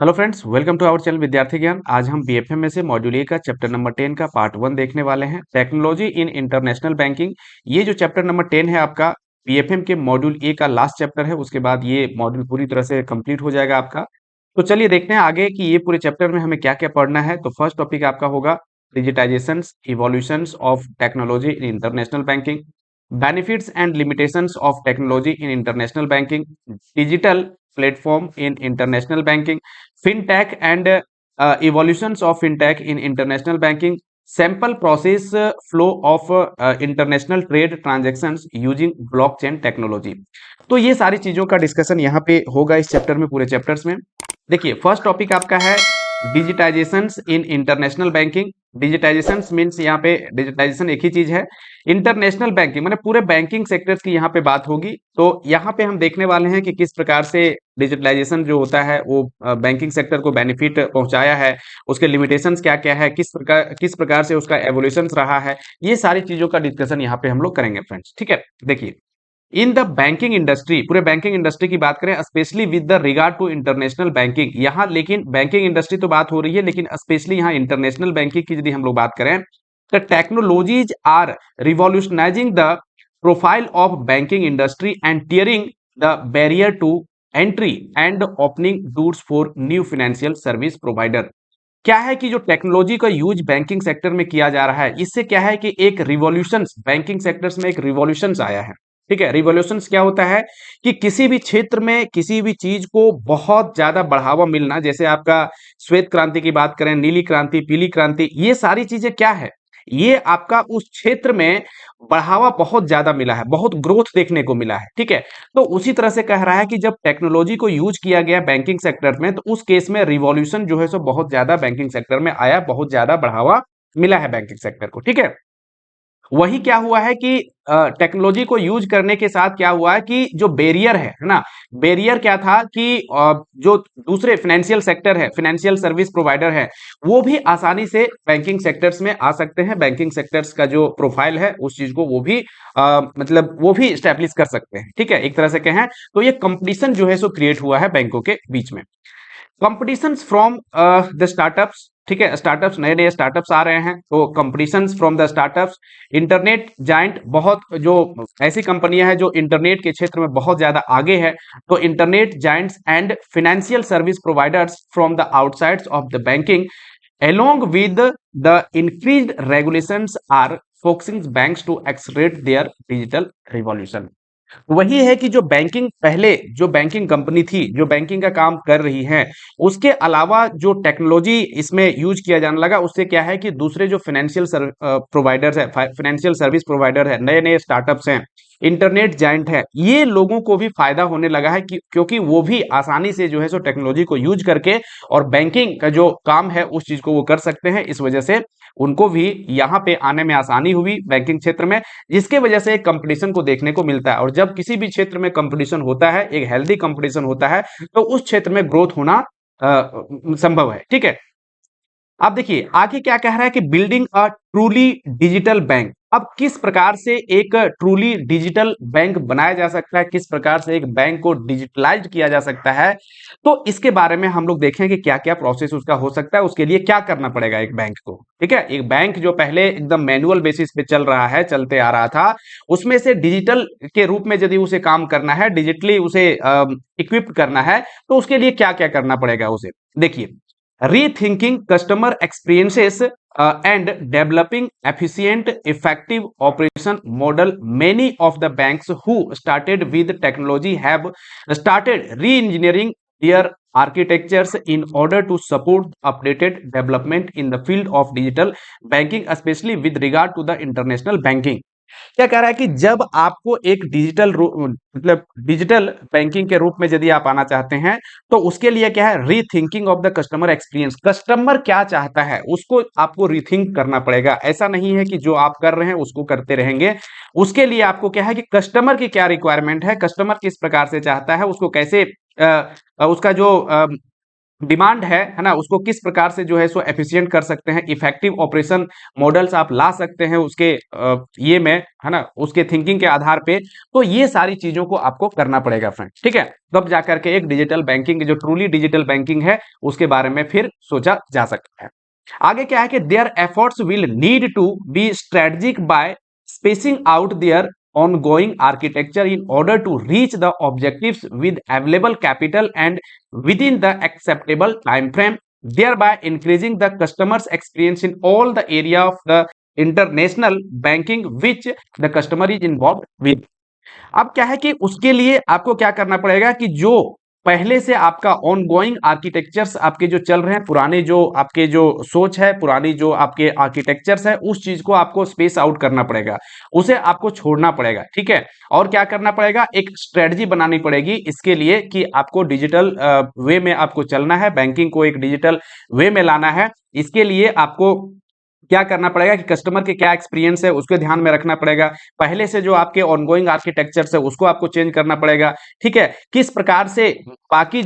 Hello friends, welcome to our channel Vidyarthi Gyan. आज हम BFM में से मॉड्यूल ए का चैप्टर नंबर 10 का पार्ट 1 देखने वाले हैं, टेक्नोलॉजी इन इंटरनेशनल बैंकिंग। ये जो चैप्टर नंबर 10 है आपका बीएफएम के मॉड्यूल ए का लास्ट चैप्टर है। उसके बाद ये मॉड्यूल पूरी तरह से कंप्लीट हो जाएगा आपका। तो चलिए देखते हैं आगे कि ये पूरे चैप्टर में हमें क्या क्या पढ़ना है। तो फर्स्ट टॉपिक आपका होगा digitisation evolutions of technology in international banking, benefits and limitations of technology in international banking, digital platform in international banking, fintech and evolutions of fintech in international banking, sample process flow of international trade transactions using blockchain technology। तो ये सारी चीजों का discussion यहाँ पे होगा इस chapter में, पूरे चैप्टर्स में। देखिए फर्स्ट टॉपिक आपका है डिजिटाइजेशंस इन इंटरनेशनल बैंकिंग। डिजिटाइजेशंस मींस यहाँ पे डिजिटाइजेशन एक ही चीज है। इंटरनेशनल बैंकिंग माने पूरे बैंकिंग सेक्टर्स की यहाँ पे बात होगी। तो यहाँ पे हम देखने वाले हैं कि किस प्रकार से डिजिटलाइजेशन जो होता है वो बैंकिंग सेक्टर को बेनिफिट पहुंचाया है, उसके लिमिटेशंस क्या क्या है, किस प्रकार से उसका एवोल्यूशन रहा है। ये सारी चीजों का डिस्कशन यहाँ पे हम लोग करेंगे फ्रेंड्स, ठीक है। देखिए इन द बैंकिंग इंडस्ट्री, पूरे बैंकिंग इंडस्ट्री की बात करें specially with the regard to international banking, यहाँ लेकिन बैंकिंग इंडस्ट्री तो बात हो रही है, लेकिन स्पेशली यहाँ इंटरनेशनल बैंकिंग की यदि हम लोग बात करें तो technologies are revolutionising the profile of banking industry and tearing the barrier to entry and opening doors for new financial service provider. क्या है कि जो टेक्नोलॉजी का यूज बैंकिंग सेक्टर में किया जा रहा है, इससे क्या है कि एक रिवॉल्यूशन बैंकिंग सेक्टर्स में एक रिवॉल्यूशन आया है, ठीक है। रिवॉल्यूशंस क्या होता है कि किसी भी क्षेत्र में किसी भी चीज को बहुत ज्यादा बढ़ावा मिलना, जैसे आपका श्वेत क्रांति की बात करें, नीली क्रांति, पीली क्रांति, ये सारी चीजें क्या है, ये आपका उस क्षेत्र में बढ़ावा बहुत ज्यादा मिला है, बहुत ग्रोथ देखने को मिला है, ठीक है। तो उसी तरह से कह रहा है कि जब टेक्नोलॉजी को यूज किया गया बैंकिंग सेक्टर में, तो उस केस में रिवॉल्यूशन जो है सो बहुत ज्यादा बैंकिंग सेक्टर में आया, बहुत ज्यादा बढ़ावा मिला है बैंकिंग सेक्टर को, ठीक है। वही क्या हुआ है कि टेक्नोलॉजी को यूज करने के साथ क्या हुआ है कि जो बैरियर है ना, बैरियर क्या था कि जो दूसरे फाइनेंशियल सेक्टर है, फाइनेंशियल सर्विस प्रोवाइडर है, वो भी आसानी से बैंकिंग सेक्टर्स में आ सकते हैं। बैंकिंग सेक्टर्स का जो प्रोफाइल है उस चीज को वो भी मतलब वो भी स्टैब्लिश कर सकते हैं, ठीक है। एक तरह से कहें तो ये कंपटीशन जो है सो क्रिएट हुआ है बैंकों के बीच में। कंपटीशन फ्रॉम द स्टार्टअप्स, ठीक है, स्टार्टअप्स, नए नए स्टार्टअप्स आ रहे हैं, तो competition from the startups, internet giant, बहुत जो ऐसी कंपनियां हैं जो इंटरनेट के क्षेत्र में बहुत ज्यादा आगे है, तो internet giants and financial service providers from the outsides of the banking along with the increased regulations are forcing banks to accelerate their digital revolution। वही है कि जो बैंकिंग पहले जो बैंकिंग कंपनी थी, जो बैंकिंग का काम कर रही है, उसके अलावा जो टेक्नोलॉजी इसमें यूज किया जाने लगा, उससे क्या है कि दूसरे जो फाइनेंशियल प्रोवाइडर्स है, फाइनेंशियल सर्विस प्रोवाइडर है, नए नए स्टार्टअप्स हैं, इंटरनेट जायंट है, ये लोगों को भी फायदा होने लगा है कि क्योंकि वो भी आसानी से जो है सो टेक्नोलॉजी को यूज करके और बैंकिंग का जो काम है उस चीज को वो कर सकते हैं। इस वजह से उनको भी यहाँ पे आने में आसानी हुई बैंकिंग क्षेत्र में, जिसके वजह से एक कंपटीशन को देखने को मिलता है। और जब किसी भी क्षेत्र में कंपटीशन होता है, एक हेल्दी कंपटीशन होता है, तो उस क्षेत्र में ग्रोथ होना संभव है, ठीक है। अब देखिए आगे क्या कह रहा है कि building a truly digital bank. अब किस प्रकार से एक ट्रूली डिजिटल बैंक बनाया जा सकता है, किस प्रकार से एक बैंक को डिजिटलाइज किया जा सकता है, तो इसके बारे में हम लोग देखें कि क्या क्या प्रोसेस उसका हो सकता है, उसके लिए क्या करना पड़ेगा एक बैंक को, ठीक है। एक बैंक जो पहले एकदम मैनुअल बेसिस पे चल रहा है, चलते आ रहा था, उसमें से डिजिटल के रूप में यदि उसे काम करना है, डिजिटली उसे इक्विप करना है, तो उसके लिए क्या क्या करना पड़ेगा उसे। देखिए rethinking customer experiences and developing efficient effective operation model, many of the banks who started with technology have started re-engineering their architectures in order to support updated development in the field of digital banking, especially with regard to the international banking। क्या कह रहा है कि जब आपको एक digital मतलब digital banking के रूप में यदि आप आना चाहते हैं, तो उसके लिए क्या है, rethinking of the customer experience. Customer क्या चाहता है उसको आपको रीथिंक करना पड़ेगा। ऐसा नहीं है कि जो आप कर रहे हैं उसको करते रहेंगे। उसके लिए आपको क्या है कि कस्टमर की क्या रिक्वायरमेंट है, कस्टमर किस प्रकार से चाहता है, उसको कैसे उसका जो डिमांड है ना, उसको किस प्रकार से जो है सो एफिशिएंट कर सकते हैं, इफेक्टिव ऑपरेशन मॉडल्स आप ला सकते हैं उसके ये में, है ना, उसके थिंकिंग के आधार पे। तो ये सारी चीजों को आपको करना पड़ेगा फ्रेंड, ठीक है। तब जाकर के एक डिजिटल बैंकिंग जो ट्रूली डिजिटल बैंकिंग है उसके बारे में फिर सोचा जा सकता है। आगे क्या है कि their efforts will need to be strategic by spacing out their ongoing architecture in order to reach the objectives with available capital and within the acceptable time frame, thereby increasing the customer's experience in all the area of the international banking which the customer is involved with। अब क्या है कि उसके लिए आपको क्या करना पड़ेगा कि जो पहले से आपका ऑनगोइंग आर्किटेक्चर्स आपके जो चल रहे हैं, पुराने जो आपके जो सोच है, पुरानी जो आपके आर्किटेक्चर्स है, उस चीज को आपको स्पेस आउट करना पड़ेगा, उसे आपको छोड़ना पड़ेगा, ठीक है। और क्या करना पड़ेगा, एक स्ट्रेटजी बनानी पड़ेगी इसके लिए कि आपको डिजिटल वे में आपको चलना है, बैंकिंग को एक डिजिटल वे में लाना है। इसके लिए आपको क्या करना पड़ेगा कि कस्टमर के क्या एक्सपीरियंस है उसको ध्यान में रखना पड़ेगा, पहले से जो आपके ऑनगोइंग आर्किटेक्चर है उसको आपको चेंज करना पड़ेगा, ठीक है। किस प्रकार से बाकी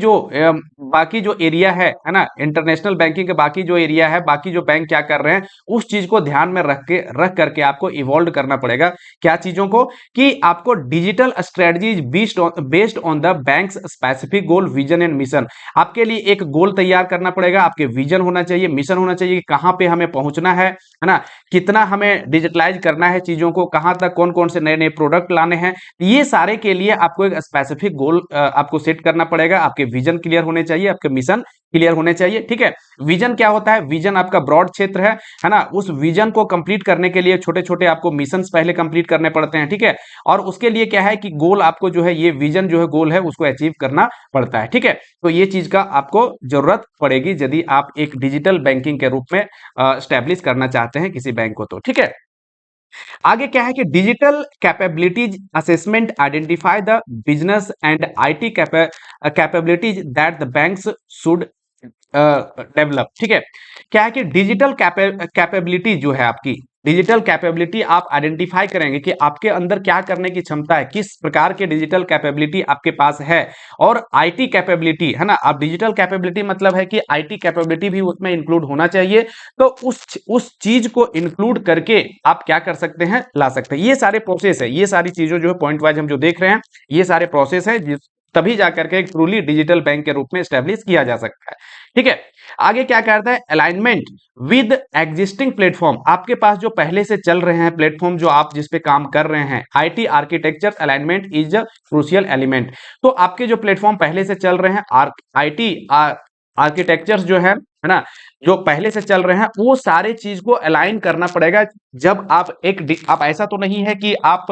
जो एरिया है ना, इंटरनेशनल बैंकिंग के बाकी जो एरिया है, बाकी जो बैंक क्या कर रहे हैं, उस चीज को ध्यान में रख करके आपको इवॉल्व करना पड़ेगा। क्या चीजों को, कि आपको digital strategies based on the banks specific goal, vision and mission. आपके लिए एक गोल तैयार करना पड़ेगा, आपके विजन होना चाहिए, मिशन होना चाहिए कि कहां पे हमें पहुंचना है ना, कितना हमें डिजिटलाइज करना है चीजों को, कहां तक कौन कौन से नए नए प्रोडक्ट लाने हैं। ये सारे के लिए आपको एक स्पेसिफिक गोल आपको सेट करना पड़ेगा, आपके विजन क्लियर होने चाहिए, आपके मिशन क्लियर होने चाहिए, ठीक है। विजन क्या होता है, विजन आपका ब्रॉड क्षेत्र है ना, उस विजन को कंप्लीट करने के लिए छोटे छोटे आपको मिशन पहले कंप्लीट करने पड़ते हैं, ठीक है। और उसके लिए क्या है कि गोल आपको जो है, ये विजन जो है गोल है उसको अचीव करना पड़ता है, ठीक है। तो ये चीज का आपको जरूरत पड़ेगी यदि आप एक डिजिटल बैंकिंग के रूप में स्टैब्लिश करना चाहते हैं किसी बैंक को, तो ठीक है। आगे क्या है कि digital capabilities assessment identify the business and IT capabilities that the banks should develop, ठीक है। क्या है कि डिजिटल कैपेबिलिटी जो है आपकी, डिजिटल कैपेबिलिटी आप आइडेंटिफाई करेंगे कि आपके अंदर क्या करने की क्षमता है, किस प्रकार के डिजिटल कैपेबिलिटी आपके पास है। और आईटी कैपेबिलिटी है ना, आप डिजिटल कैपेबिलिटी मतलब है कि आईटी कैपेबिलिटी भी उसमें इंक्लूड होना चाहिए। तो उस चीज को इंक्लूड करके आप क्या कर सकते हैं, ला सकते हैं। ये सारे प्रोसेस है, ये सारी चीजों जो है पॉइंट वाइज हम जो देख रहे हैं, ये सारे प्रोसेस है तभी जाकर के एक ट्रूली डिजिटल बैंक के रूप में स्टैब्लिश किया जा सकता है, ठीक है। आगे क्या करता है, अलाइनमेंट विद एग्जिस्टिंग प्लेटफॉर्म। आपके पास जो पहले से चल रहे हैं प्लेटफॉर्म, जो आप जिस पे काम कर रहे हैं, IT architecture alignment is a crucial element. तो आपके जो प्लेटफॉर्म पहले से चल रहे हैं, आईटी आर्किटेक्चर्स जो है ना, जो पहले से चल रहे हैं, वो सारे चीज को अलाइन करना पड़ेगा। जब आप ऐसा तो नहीं है कि आप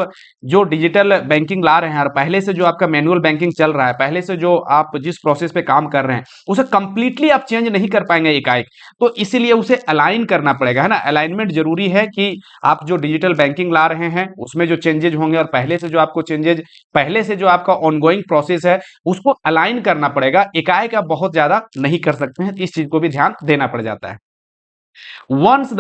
जो डिजिटल बैंकिंग ला रहे हैं और पहले से जो आपका मैनुअल बैंकिंग चल रहा है, पहले से जो आप जिस प्रोसेस पे काम कर रहे हैं उसे कंप्लीटली आप चेंज नहीं कर पाएंगे एकाएक। तो इसीलिए उसे अलाइन करना पड़ेगा, है ना। अलाइनमेंट जरूरी है कि आप जो डिजिटल बैंकिंग ला रहे हैं उसमें जो चेंजेज होंगे और पहले से जो आपको चेंजेज, पहले से जो आपका ऑनगोइंग प्रोसेस है उसको अलाइन करना पड़ेगा। एकाएक आप बहुत ज्यादा नहीं कर सकते हैं, इस चीज को भी ध्यान देना पड़ जाता है। Once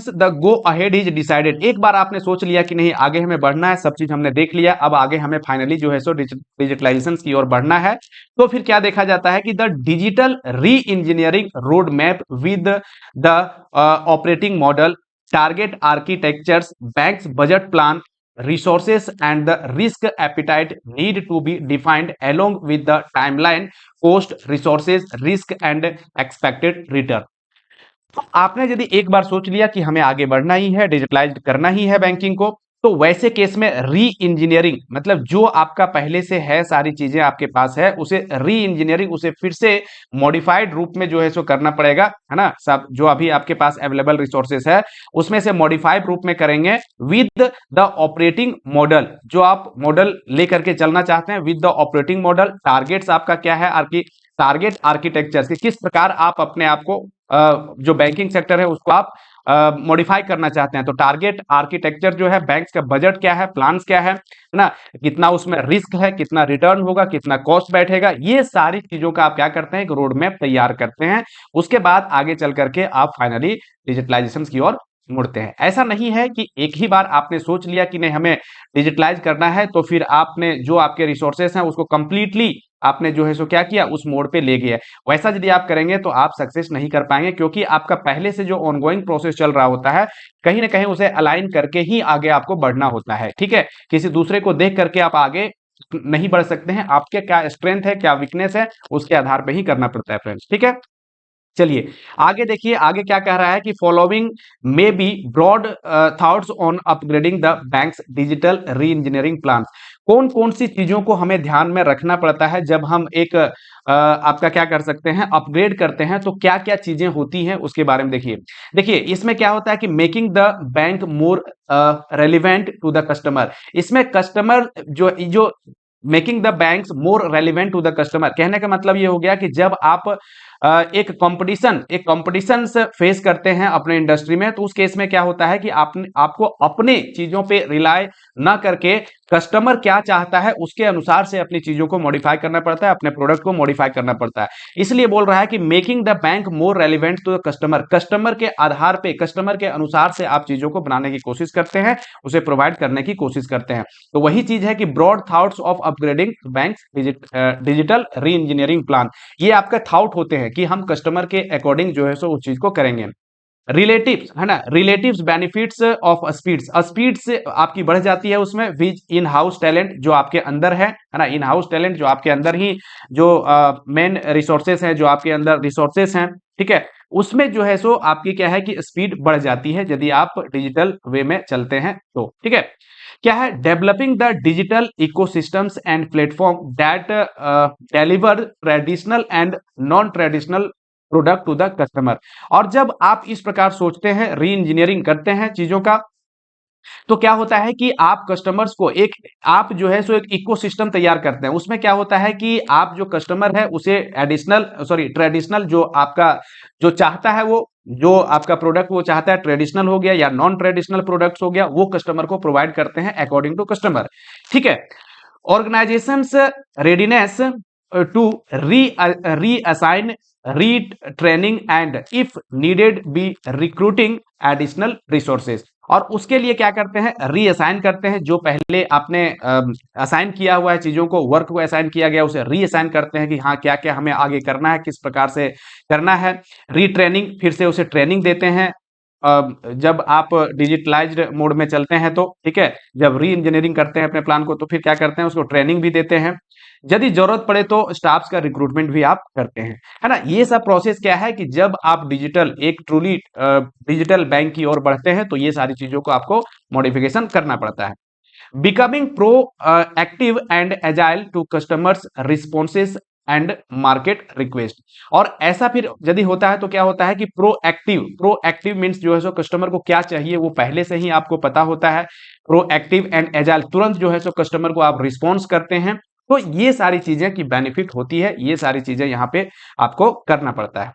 the go ahead is decided, एक बार आपने सोच लिया कि नहीं आगे हमें बढ़ना है, सब चीज हमने देख लिया, अब आगे हमें फाइनली जो है सो डिजिटलाइजेशन की ओर बढ़ना है। तो फिर क्या देखा जाता है कि the digital re engineering road map with the operating model, target architectures, banks budget plan, resources and the risk appetite need to be defined along with the timeline, cost, resources, risk and expected return। तो आपने यदि एक बार सोच लिया कि हमें आगे बढ़ना ही है, डिजिटलाइज करना ही है बैंकिंग को, तो वैसे केस में री इंजीनियरिंग मतलब जो आपका पहले से है, सारी चीजें आपके पास है, उसे री इंजीनियरिंग, उसे फिर से मॉडिफाइड रूप में जो है सो करना पड़ेगा, है ना। सब जो अभी आपके पास अवेलेबल रिसोर्सेस है उसमें से मॉडिफाइड रूप में करेंगे विद द ऑपरेटिंग मॉडल। जो आप मॉडल लेकर के चलना चाहते हैं with the operating model, targets आपका क्या है, टारगेट आर्किटेक्चर से किस प्रकार आप अपने आप को जो बैंकिंग सेक्टर है उसको आप मॉडिफाई करना चाहते हैं। तो टारगेट आर्किटेक्चर जो है, बैंक्स का बजट क्या है, प्लान्स क्या है ना, कितना उसमें रिस्क है, कितना रिटर्न होगा, कितना कॉस्ट बैठेगा, ये सारी चीजों का आप क्या करते हैं, एक रोड मैप तैयार करते हैं। उसके बाद आगे चल करके आप फाइनली डिजिटलाइजेशन की ओर मुड़ते हैं। ऐसा नहीं है कि एक ही बार आपने सोच लिया कि नहीं हमें डिजिटलाइज करना है तो फिर आपने जो आपके रिसोर्सेस हैं उसको कंप्लीटली आपने जो है सो क्या किया, उस मोड पे ले गया। वैसा यदि आप करेंगे तो आप सक्सेस नहीं कर पाएंगे, क्योंकि आपका पहले से जो ऑनगोइंग प्रोसेस चल रहा होता है, कहीं ना कहीं उसे अलाइन करके ही आगे आपको बढ़ना होता है। ठीक है, किसी दूसरे को देख करके आप आगे नहीं बढ़ सकते हैं। आपके क्या स्ट्रेंथ है, क्या वीकनेस है, उसके आधार पर ही करना पड़ता है फ्रेंड्स। ठीक है, चलिए आगे देखिए, आगे क्या कह रहा है कि following may be broad thoughts on upgrading the bank's digital re engineering plan. कौन कौन सी चीजों को हमें ध्यान में रखना पड़ता है जब हम एक आपका क्या कर सकते हैं, अपग्रेड करते हैं, तो क्या क्या चीजें होती हैं उसके बारे में देखिए। देखिए इसमें क्या होता है कि making the bank more relevant to the customer. इसमें कस्टमर जो making the banks more relevant to the customer, कहने का मतलब ये हो गया कि जब आप एक कंपटीशन से फेस करते हैं अपने इंडस्ट्री में, तो उस केस में क्या होता है कि आपको अपने चीजों पे रिलाय ना करके कस्टमर क्या चाहता है उसके अनुसार से अपनी चीजों को मॉडिफाई करना पड़ता है, अपने प्रोडक्ट को मॉडिफाई करना पड़ता है। इसलिए बोल रहा है कि making the bank more relevant to the customer, customer के आधार पे, कस्टमर के अनुसार से आप चीजों को बनाने की कोशिश करते हैं, उसे प्रोवाइड करने की कोशिश करते हैं। तो वही चीज है कि broad thoughts of upgrading bank digital re engineering plan, ये आपके थॉट होते हैं कि हम कस्टमर के अकॉर्डिंग जो है सो उस चीज को करेंगे। रिलेटिव्स है ना, relatives benefits of speeds, speeds आपकी बढ़ जाती है उसमें, विच इन हाउस टैलेंट जो आपके अंदर है ना, इन हाउस टैलेंट जो आपके अंदर ही जो मेन रिसोर्सेस हैं, जो आपके अंदर रिसोर्सेस हैं, ठीक है, उसमें जो है सो आपकी क्या है कि स्पीड बढ़ जाती है यदि आप डिजिटल वे में चलते हैं तो। ठीक है, क्या है, developing the digital ecosystems and platform that deliver traditional and non traditional product to the customer. और जब आप इस प्रकार सोचते हैं, री इंजीनियरिंग करते हैं चीजों का, तो क्या होता है कि आप कस्टमर्स को एक, आप जो है सो एक इकोसिस्टम तैयार करते हैं। उसमें क्या होता है कि आप जो कस्टमर है उसे एडिशनल सॉरी ट्रेडिशनल जो आपका जो चाहता है, वो जो आपका प्रोडक्ट वो चाहता है ट्रेडिशनल हो गया या नॉन ट्रेडिशनल प्रोडक्ट्स हो गया, वो कस्टमर को प्रोवाइड करते हैं अकॉर्डिंग टू कस्टमर। ठीक है, organisation's readiness to reassign retraining and if needed be recruiting additional resources. और उसके लिए क्या करते हैं, रीअसाइन करते हैं, जो पहले आपने असाइन किया हुआ है चीजों को, वर्क को असाइन किया गया उसे रीअसाइन करते हैं कि हाँ क्या क्या हमें आगे करना है, किस प्रकार से करना है। रीट्रेनिंग, फिर से उसे ट्रेनिंग देते हैं जब आप डिजिटलाइज्ड मोड में चलते हैं तो। ठीक है, जब री इंजीनियरिंग करते हैं अपने प्लान को, तो फिर क्या करते हैं, उसको ट्रेनिंग भी देते हैं। यदि जरूरत पड़े तो स्टाफ्स का रिक्रूटमेंट भी आप करते हैं, है ना। ये सब प्रोसेस क्या है कि जब आप डिजिटल एक ट्रूली डिजिटल बैंक की ओर बढ़ते हैं, तो ये सारी चीजों को आपको मॉडिफिकेशन करना पड़ता है। Becoming proactive and agile to customers responses and market request. और ऐसा फिर यदि होता है तो क्या होता है कि प्रोएक्टिव मीन्स जो है सो कस्टमर को क्या चाहिए वो पहले से ही आपको पता होता है। प्रोएक्टिव एंड एजाइल, तुरंत जो है सो कस्टमर को आप रिस्पॉन्स करते हैं। तो ये सारी चीजें की बेनिफिट होती है, ये सारी चीजें यहाँ पे आपको करना पड़ता है।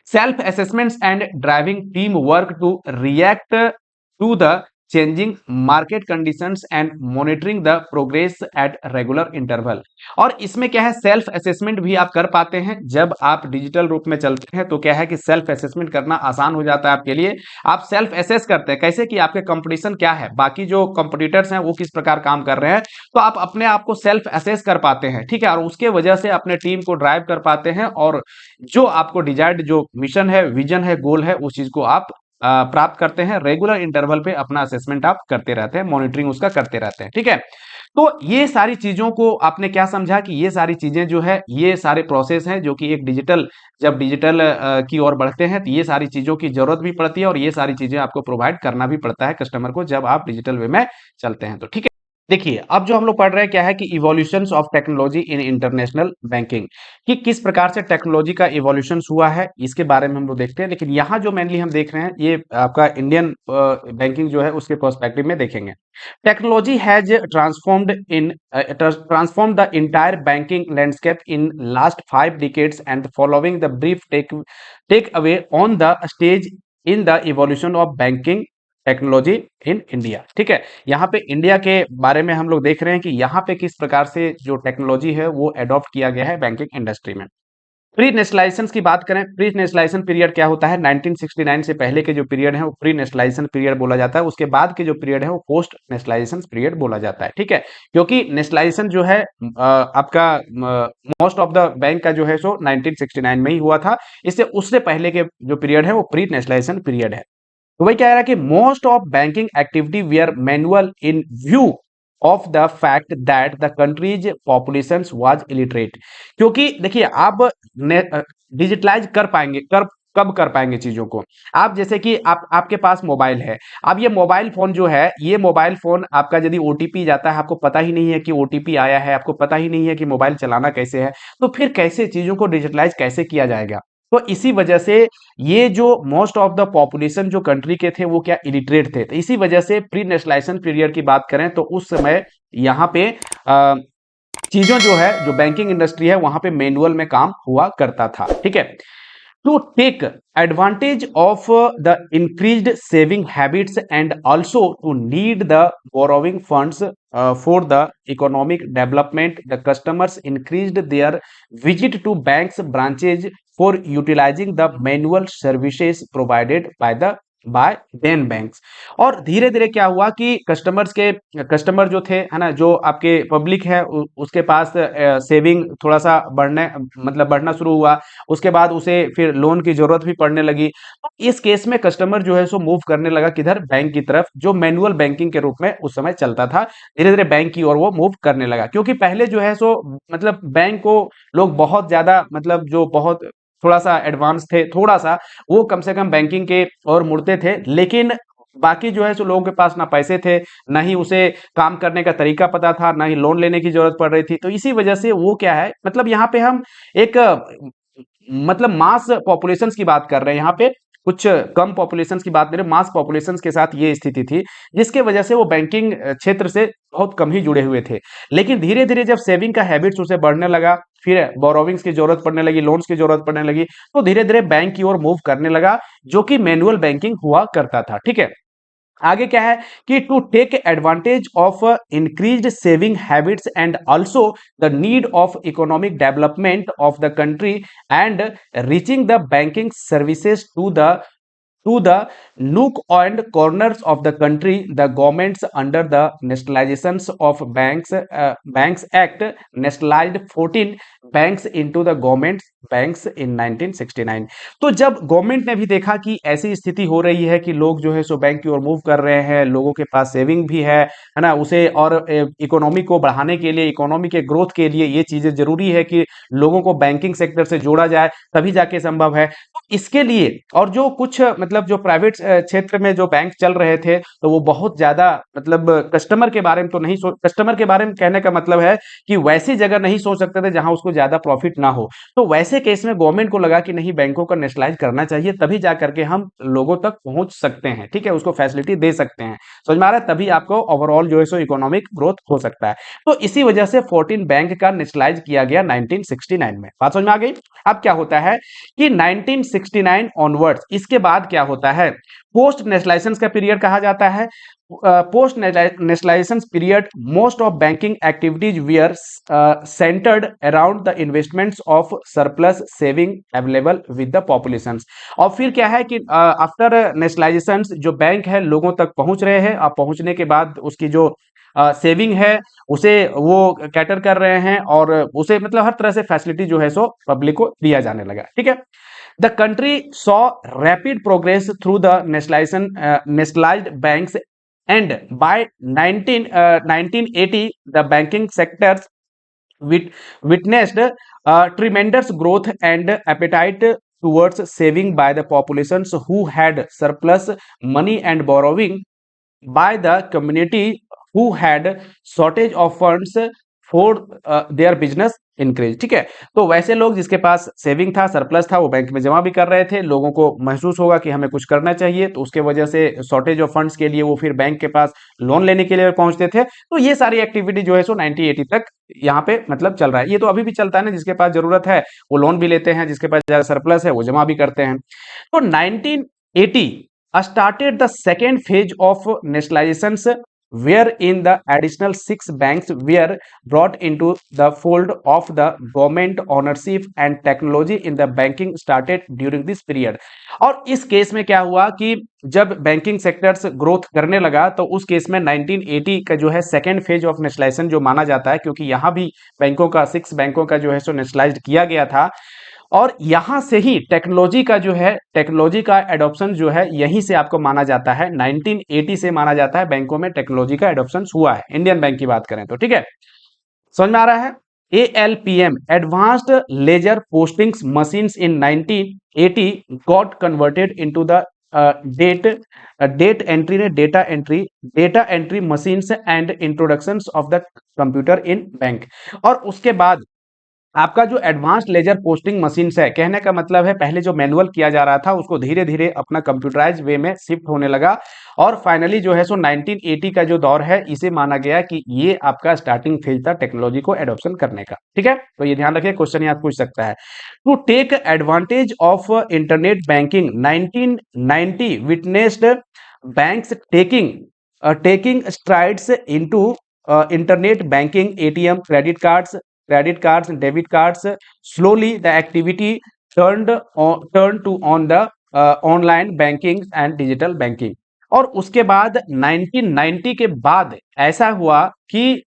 Self assessments and driving team work to react to the changing market conditions and monitoring the progress at regular interval. और इसमें क्या है, सेल्फ असेसमेंट भी आप कर पाते हैं जब आप डिजिटल रूप में चलते हैं। तो क्या है कि सेल्फ असेसमेंट करना आसान हो जाता है आपके लिए। आप सेल्फ असेस करते हैं कैसे कि आपके कंपटीशन क्या है, बाकी जो कंपटीटर्स हैं वो किस प्रकार काम कर रहे हैं, तो आप अपने आप को सेल्फ असेस कर पाते हैं। ठीक है, और उसके वजह से अपने टीम को ड्राइव कर पाते हैं, और जो आपको डिजायर्ड जो मिशन है, विजन है, गोल है, उस चीज को आप प्राप्त करते हैं। रेगुलर इंटरवल पे अपना असेसमेंट आप करते रहते हैं, मॉनिटरिंग उसका करते रहते हैं। ठीक है, तो ये सारी चीजों को आपने क्या समझा कि ये सारी चीजें जो है, ये सारे प्रोसेस हैं जो कि एक डिजिटल, जब डिजिटल की ओर बढ़ते हैं तो ये सारी चीजों की जरूरत भी पड़ती है, और ये सारी चीजें आपको प्रोवाइड करना भी पड़ता है कस्टमर को जब आप डिजिटल वे में चलते हैं तो। ठीक है, देखिए अब जो हम लोग पढ़ रहे हैं क्या है कि evolutions of technology in international banking, कि किस प्रकार से टेक्नोलॉजी का इवोल्यूशंस हुआ है, इसके बारे में हम लोग देखते हैं। लेकिन यहाँ जो मेनली हम देख रहे हैं, ये आपका इंडियन बैंकिंग जो है उसके पर्सपेक्टिव में देखेंगे। Technology has transformed the entire banking landscape in last 5 decades and following the brief take away on the stage in the evolution of banking technology in India. ठीक है, यहाँ पे इंडिया के बारे में हम लोग देख रहे हैं कि यहाँ पे किस प्रकार से जो टेक्नोलॉजी है वो एडॉप्ट किया गया है बैंकिंग इंडस्ट्री में। प्री नेशनलाइजेशन की बात करें, प्री नेशनलाइजेशन पीरियड क्या होता है? 1969 से पहले के जो पीरियड है वो प्री नेशनलाइजेशन पीरियड बोला जाता है। उसके बाद के जो पीरियड है वो पोस्ट नेशनलाइजेशन पीरियड बोला जाता है। ठीक है, क्योंकि नेशनलाइजेशन जो है आपका मोस्ट ऑफ द बैंक का जो है सो 1969 में ही हुआ था। इससे उससे पहले के जो पीरियड है वो प्री नेशनलाइजेशन पीरियड है। तो वही कह रहा है कि most of banking activity we manual in view of the fact that the country's population was illiterate. क्योंकि देखिए आप डिजिटलाइज कर पाएंगे, कर कब कर पाएंगे चीजों को? आप जैसे कि आप आपके पास मोबाइल है। अब ये मोबाइल फोन जो है, ये मोबाइल फोन आपका यदि ओटीपी जाता है, आपको पता ही नहीं है कि ओटीपी आया है, आपको पता ही नहीं है कि मोबाइल चलाना कैसे है, तो फिर कैसे चीजों को डिजिटलाइज कैसे किया जाएगा? तो इसी वजह से ये जो मोस्ट ऑफ द पॉपुलेशन जो कंट्री के थे वो क्या इलिटरेट थे। तो इसी वजह से प्री नेशनलाइजेशन पीरियड की बात करें तो उस समय यहाँ पे चीजों जो है, जो बैंकिंग इंडस्ट्री है वहां पे मैनुअल में काम हुआ करता था। ठीक है, to take advantage of the increased saving habits and also to need the borrowing funds for the economic development, the customers increased their visit to banks branches for utilizing the manual services provided by the by then banks. और धीरे धीरे क्या हुआ कि customer जो थे, है ना, जो आपके पब्लिक है उसके पास सेविंग थोड़ा सा बढ़ने मतलब बढ़ना शुरू हुआ। उसके बाद उसे फिर लोन की जरूरत भी पड़ने लगी। तो इस केस में कस्टमर जो है सो मूव करने लगा किधर? बैंक की तरफ, जो मैनुअल बैंकिंग के रूप में उस समय चलता था। धीरे धीरे बैंक की ओर वो मूव करने लगा, क्योंकि पहले जो है सो मतलब बैंक को लोग बहुत ज्यादा मतलब जो बहुत थोड़ा सा एडवांस थे, थोड़ा सा वो कम से कम बैंकिंग के और मुड़ते थे। लेकिन बाकी जो है सो लोगों के पास ना पैसे थे, ना ही उसे काम करने का तरीका पता था, ना ही लोन लेने की जरूरत पड़ रही थी। तो इसी वजह से वो क्या है, मतलब यहाँ पे हम एक मतलब मास पॉपुलेशन की बात कर रहे हैं। यहाँ पे कुछ कम पॉपुलेशन की बात नहीं, मास पॉपुलेशन के साथ ये स्थिति थी, जिसके वजह से वो बैंकिंग क्षेत्र से बहुत कम ही जुड़े हुए थे। लेकिन धीरे धीरे जब सेविंग का हैबिट्स उसे बढ़ने लगा, फिर बोरोविंग्स की जरूरत पड़ने लगी, लोन्स की जरूरत पड़ने लगी, तो धीरे धीरे बैंक की ओर मूव करने लगा, जो कि मैनुअल बैंकिंग हुआ करता था। ठीक है, आगे क्या है कि to take advantage of increased saving habits and also the need of economic development of the country and reaching the banking services to the nook and corners of the country, the governments under the nationalizations of banks act nationalized 14 banks into the government banks in 1969। तो जब government ने भी देखा कि ऐसी स्थिति हो रही है कि लोग जो है सो बैंक की ओर मूव कर रहे हैं, लोगों के पास सेविंग भी है ना, उसे और इकोनॉमी को बढ़ाने के लिए, इकोनॉमी के ग्रोथ के लिए ये चीजें जरूरी है कि लोगों को बैंकिंग सेक्टर से जोड़ा जाए, तभी जाके संभव है। तो इसके लिए और जो कुछ मतलब जो प्राइवेट क्षेत्र में जो बैंक चल रहे थे, तो वो बहुत ज्यादा मतलब कस्टमर के बारे में तो नहीं सोच, कस्टमर के बारे में कहने का मतलब है कि वैसी जगह नहीं सोच सकते थे जहां उसको ज्यादा प्रॉफिट ना हो। तो वैसे केस में गवर्नमेंट को लगा कि नहीं, बैंकों को नेशनलाइज करना चाहिए, तभी जा करके हम लोगों तक पहुंच सकते हैं। ठीक है, उसको फैसिलिटी दे सकते हैं, समझ में आ रहा है? तभी आपको ओवरऑल जो है सो इकोनॉमिक ग्रोथ हो सकता है। तो इसी वजह से 14 बैंक का नेशनलाइज किया गया 1969 में। बात समझ में आ गई? अब क्या होता है कि 1969 ऑनवर्ड्स, इसके बाद क्या होता है, पोस्ट नेशनलाइजेशन का पीरियड कहा जाता है। Post nationalisation period most of banking activities were centred around the investments of surplus saving available with the population. और फिर क्या है कि आफ्टर नेशनलाइजेशन जो बैंक है लोगों तक पहुंच रहे हैं, और पहुंचने के बाद उसकी जो सेविंग है उसे वो कैटर कर रहे हैं, और उसे मतलब हर तरह से फैसिलिटी जो है सो पब्लिक को दिया जाने लगा। ठीक है, the country saw rapid progress through the nationalised banks and by 1980 the banking sector witnessed tremendous growth and appetite towards saving by the populations who had surplus money and borrowing by the community who had shortage of funds for their business increase. ठीक है, तो वैसे लोग जिसके पास saving था, surplus था, वो bank में जमा भी कर रहे थे। लोगों को महसूस होगा कि हमें कुछ करना चाहिए, तो उसके वजह से शॉर्टेज ऑफ फंड्स के लिए वो फिर बैंक के पास लोन लेने के लिए पहुंचते थे। तो ये सारी एक्टिविटी जो है सो 1980 तक यहाँ पे मतलब चल रहा है। ये तो अभी भी चलता है ना, जिसके पास जरूरत है वो लोन भी लेते हैं, जिसके पास ज्यादा सरप्लस है वो जमा भी करते हैं। तो 1980 started the second phase of nationalization wherein the additional 6 banks were brought into the fold of the government ownership and technology in the banking started during this period। और इस केस में क्या हुआ कि जब बैंकिंग सेक्टर्स ग्रोथ करने लगा तो उस केस में 1980 का जो है सेकेंड फेज ऑफ नेशनलाइजेशन जो माना जाता है, क्योंकि यहां भी बैंकों का 6 बैंकों का जो है सो नेशनलाइज्ड किया गया था। और यहां से ही टेक्नोलॉजी का जो है टेक्नोलॉजी का एडॉप्शन जो है यहीं से आपको माना जाता है, 1980 से माना जाता है बैंकों में टेक्नोलॉजी का एडॉप्शन हुआ है, इंडियन बैंक की बात करें तो। ठीक है, समझ में आ रहा है। ALPM advanced ledger postings machines in 1980 got converted into the date data entry machines and introductions of the computer in bank. और उसके बाद आपका जो एडवांस्ड लेजर पोस्टिंग मशीन्स है, कहने का मतलब है पहले जो मैनुअल किया जा रहा था उसको धीरे धीरे अपना कंप्यूटराइज वे में शिफ्ट होने लगा। और फाइनली जो है सो 1980 का जो दौर है इसे माना गया कि ये आपका स्टार्टिंग फेज था टेक्नोलॉजी को एडॉप्शन करने का। ठीक है, तो ये ध्यान रखिए, क्वेश्चन यहाँ पूछ सकता है। To take advantage of internet banking 1990 witnessed banks taking strides into internet banking, ATM, credit cards and debit cards. Slowly the activity turned to on the online banking and digital banking। और उसके बाद 1990 के बाद ऐसा हुआ कि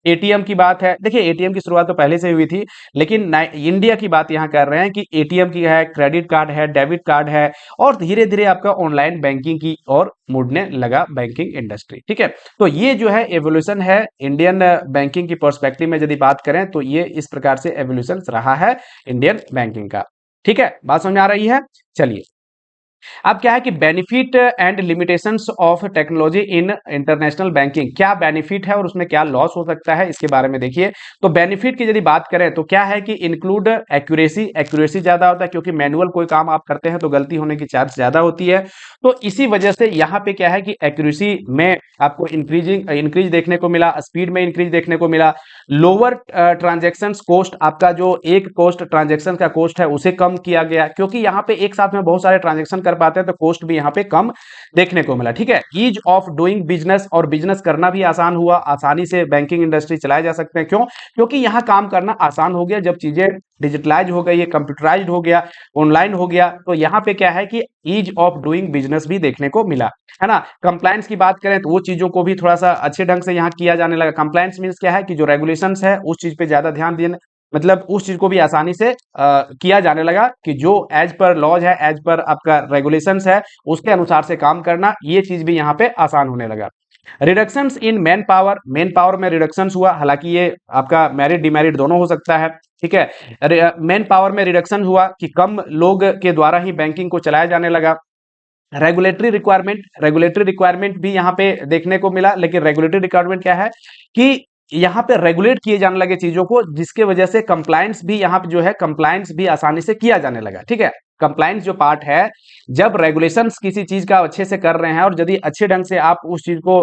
ATM की बात है, देखिए एटीएम की शुरुआत तो पहले से हुई थी, लेकिन इंडिया की बात यहाँ कर रहे हैं कि एटीएम की है, क्रेडिट कार्ड है, डेबिट कार्ड है, और धीरे धीरे आपका ऑनलाइन बैंकिंग की ओर मुड़ने लगा बैंकिंग इंडस्ट्री। ठीक है, तो ये जो है एवोल्यूशन है इंडियन बैंकिंग की पर्सपेक्टिव में यदि बात करें तो ये इस प्रकार से एवोल्यूशन रहा है इंडियन बैंकिंग का। ठीक है, बात समझ आ रही है। चलिए, अब क्या है कि benefit and limitations of technology in international banking, क्या बेनिफिट है और उसमें क्या लॉस हो सकता है इसके बारे में देखिए। तो बेनिफिट की यदि बात करें तो क्या है कि इंक्लूड एक्यूरेसी ज्यादा होता है, क्योंकि मैनुअल कोई काम आप करते हैं तो गलती होने की चांस ज्यादा होती है। तो इसी वजह से यहाँ पे क्या है कि एक्यूरेसी में आपको इंक्रीज देखने को मिला, स्पीड में इंक्रीज देखने को मिला। लोअर ट्रांजेक्शन कॉस्ट, आपका जो एक कॉस्ट ट्रांजेक्शन का कॉस्ट है उसे कम किया गया, क्योंकि यहाँ पे एक साथ में बहुत सारे ट्रांजेक्शन कर पाते हैं तो कॉस्ट भी यहाँ पे कम देखने को मिला। ठीक है, ईज ऑफ डूइंग बिजनेस, और बिजनेस करना भी आसान हुआ, आसानी से बैंकिंग इंडस्ट्री चलाए जा सकते हैं। क्यों? क्योंकि यहाँ काम करना आसान हो गया, जब चीजें डिजिटलाइज हो गई है, कंप्यूटराइज हो गया, ऑनलाइन हो गया, तो यहाँ पे क्या है कि ईज ऑफ डूइंग बिजनेस भी देखने को मिला, है ना। कंप्लायंस की बात करें तो वो चीजों को भी थोड़ा सा अच्छे ढंग से यहाँ किया जाने लगा। कंप्लायंस मींस क्या है कि जो रेगुलेशंस है उस चीज पे ज्यादा ध्यान देने, मतलब उस चीज को भी आसानी से किया जाने लगा कि जो एज पर लॉज है, एज पर आपका रेगुलेशंस है, उसके अनुसार से काम करना, ये चीज भी यहाँ पे आसान होने लगा। रिडक्शंस इन मैन पावर में रिडक्शंस हुआ, हालांकि ये आपका मैरिट डिमेरिट दोनों हो सकता है। ठीक है, मैन पावर में रिडक्शन हुआ कि कम लोग के द्वारा ही बैंकिंग को चलाया जाने लगा। रेगुलेटरी रिक्वायरमेंट भी यहाँ पे देखने को मिला, लेकिन रेगुलेटरी रिक्वायरमेंट क्या है कि यहाँ पे रेगुलेट किए जाने लगे चीजों को, जिसके वजह से कंप्लायंस भी यहाँ पे जो है कंप्लायंस भी आसानी से किया जाने लगा। ठीक है, कंप्लायंस जो पार्ट है, जब रेगुलेशंस किसी चीज का अच्छे से कर रहे हैं और यदि अच्छे ढंग से आप उस चीज को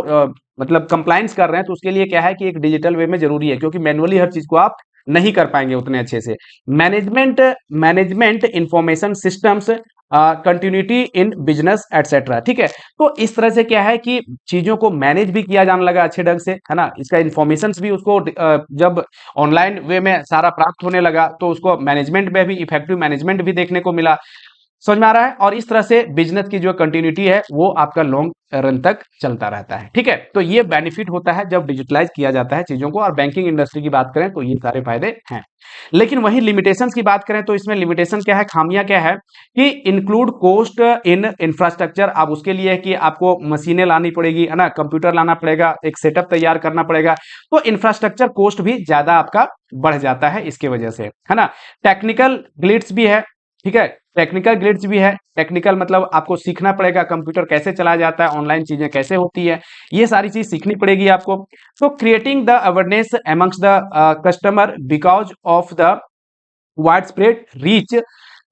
मतलब कंप्लायंस कर रहे हैं, तो उसके लिए क्या है कि एक डिजिटल वे में जरूरी है, क्योंकि मैनुअली हर चीज को आप नहीं कर पाएंगे उतने अच्छे से। Management information systems, continuity in business etcetera. ठीक है, तो इस तरह से क्या है कि चीजों को मैनेज भी किया जाने लगा अच्छे ढंग से, है ना। इसका इंफॉर्मेशन भी उसको जब ऑनलाइन वे में सारा प्राप्त होने लगा तो उसको मैनेजमेंट में भी इफेक्टिव मैनेजमेंट भी देखने को मिला। समझ में आ रहा है। और इस तरह से बिजनेस की जो कंटिन्यूटी है वो आपका लॉन्ग रन तक चलता रहता है। ठीक है, तो ये बेनिफिट होता है जब डिजिटलाइज किया जाता है चीजों को, और बैंकिंग इंडस्ट्री की बात करें तो ये सारे फायदे हैं। लेकिन वही लिमिटेशंस की बात करें तो इसमें लिमिटेशन क्या है, खामियां क्या है कि इंक्लूड कॉस्ट इन इंफ्रास्ट्रक्चर। अब उसके लिए है कि आपको मशीनें लानी पड़ेगी, है ना, कंप्यूटर लाना पड़ेगा, एक सेटअप तैयार करना पड़ेगा, तो इंफ्रास्ट्रक्चर कॉस्ट भी ज्यादा आपका बढ़ जाता है इसके वजह से, है ना। टेक्निकल ग्लिट्स भी है। ठीक है, टेक्निकल ग्लिट्स भी है। टेक्निकल मतलब आपको सीखना पड़ेगा कंप्यूटर कैसे चलाया जाता है, ऑनलाइन चीजें कैसे होती है, ये सारी चीज सीखनी पड़ेगी आपको। तो creating the awareness amongst the customer because of the wide spread reach,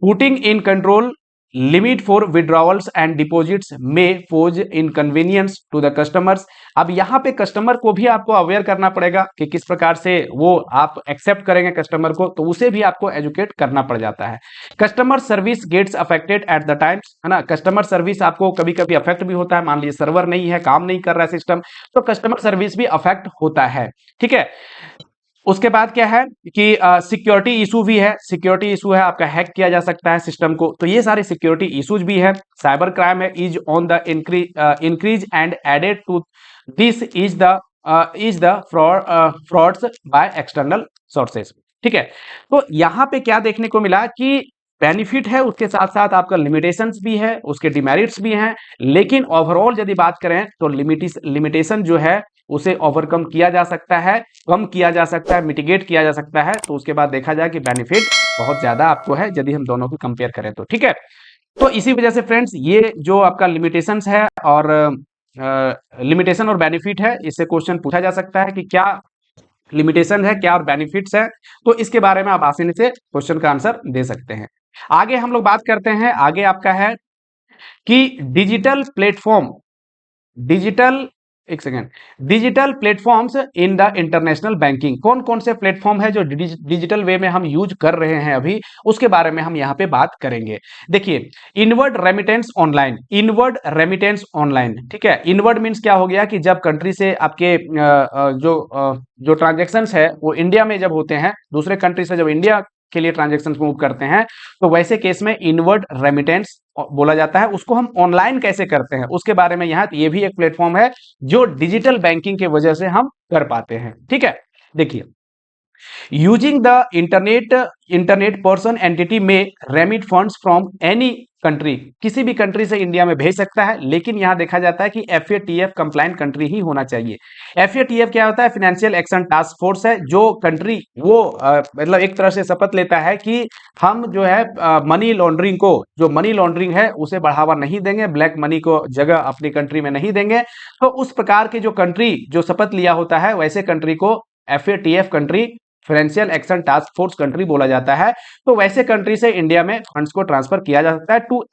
putting in control limit for withdrawals and deposits may pose inconvenience to the customers. अब यहाँ पे कस्टमर को भी आपको अवेयर करना पड़ेगा कि किस प्रकार से वो आप एक्सेप्ट करेंगे कस्टमर को, तो उसे भी आपको एजुकेट करना पड़ जाता है। Customer service gets affected at the times, है ना, कस्टमर सर्विस आपको कभी कभी अफेक्ट भी होता है। मान लीजिए सर्वर नहीं है, काम नहीं कर रहा है सिस्टम, तो कस्टमर सर्विस भी अफेक्ट होता है। ठीक है, उसके बाद क्या है कि सिक्योरिटी इशू भी है। सिक्योरिटी इशू है, आपका हैक किया जा सकता है सिस्टम को, तो ये सारे सिक्योरिटी इश्यूज भी है। साइबर क्राइम है is on the increase and added to this is the frauds by external sources. ठीक है, तो यहाँ पे क्या देखने को मिला कि बेनिफिट है, उसके साथ साथ आपका लिमिटेशंस भी है, उसके डिमेरिट्स भी हैं। लेकिन ओवरऑल यदि बात करें तो लिमिटेशन जो है उसे ओवरकम किया जा सकता है, कम किया जा सकता है, मिटिगेट किया जा सकता है। तो उसके बाद देखा जाए कि बेनिफिट बहुत ज्यादा आपको है यदि हम दोनों को कंपेयर करें तो। ठीक है, तो इसी वजह से फ्रेंड्स ये जो आपका लिमिटेशंस है और लिमिटेशन और बेनिफिट है, इससे क्वेश्चन पूछा जा सकता है कि क्या लिमिटेशन है क्या और बेनिफिट्स है, तो इसके बारे में आप आसानी से क्वेश्चन का आंसर दे सकते हैं। आगे हम लोग बात करते हैं, आगे आपका है कि डिजिटल प्लेटफॉर्म, डिजिटल एक second, digital platforms in the international banking. कौन कौन से प्लेटफॉर्म है जो डिजिटल वे में हम यूज कर रहे हैं अभी, उसके बारे में हम यहाँ पे बात करेंगे। देखिए, inward remittance online, inward remittance online. ठीक है, इनवर्ड मीन्स क्या हो गया कि जब कंट्री से आपके जो ट्रांजेक्शन्स है वो इंडिया में जब होते हैं, दूसरे कंट्री से जब इंडिया के लिए ट्रांजेक्शन मूव करते हैं, तो वैसे केस में इनवर्ड रेमिटेंस बोला जाता है। उसको हम ऑनलाइन कैसे करते हैं उसके बारे में यहाँ, ये भी एक प्लेटफॉर्म है जो डिजिटल बैंकिंग के वजह से हम कर पाते हैं। ठीक है, देखिए, using the internet person entity may remit funds from any country, किसी भी कंट्री से इंडिया में भेज सकता है, लेकिन यहां देखा जाता है कि FATF कंप्लायंट कंट्री ही होना चाहिए। FATF क्या होता है? फाइनेंशियल एक्शन टास्क फोर्स है। जो कंट्री वो मतलब एक तरह से शपथ लेता है कि हम जो है मनी लॉन्ड्रिंग को, जो मनी लॉन्ड्रिंग है उसे बढ़ावा नहीं देंगे, ब्लैक मनी को जगह अपनी कंट्री में नहीं देंगे। तो उस प्रकार की जो कंट्री जो शपथ लिया होता है, वैसे कंट्री को FATF country, financial action task force country बोला जाता है। तो वैसे कंट्री से इंडिया में फंड्स को ट्रांसफर किया जा सकता है to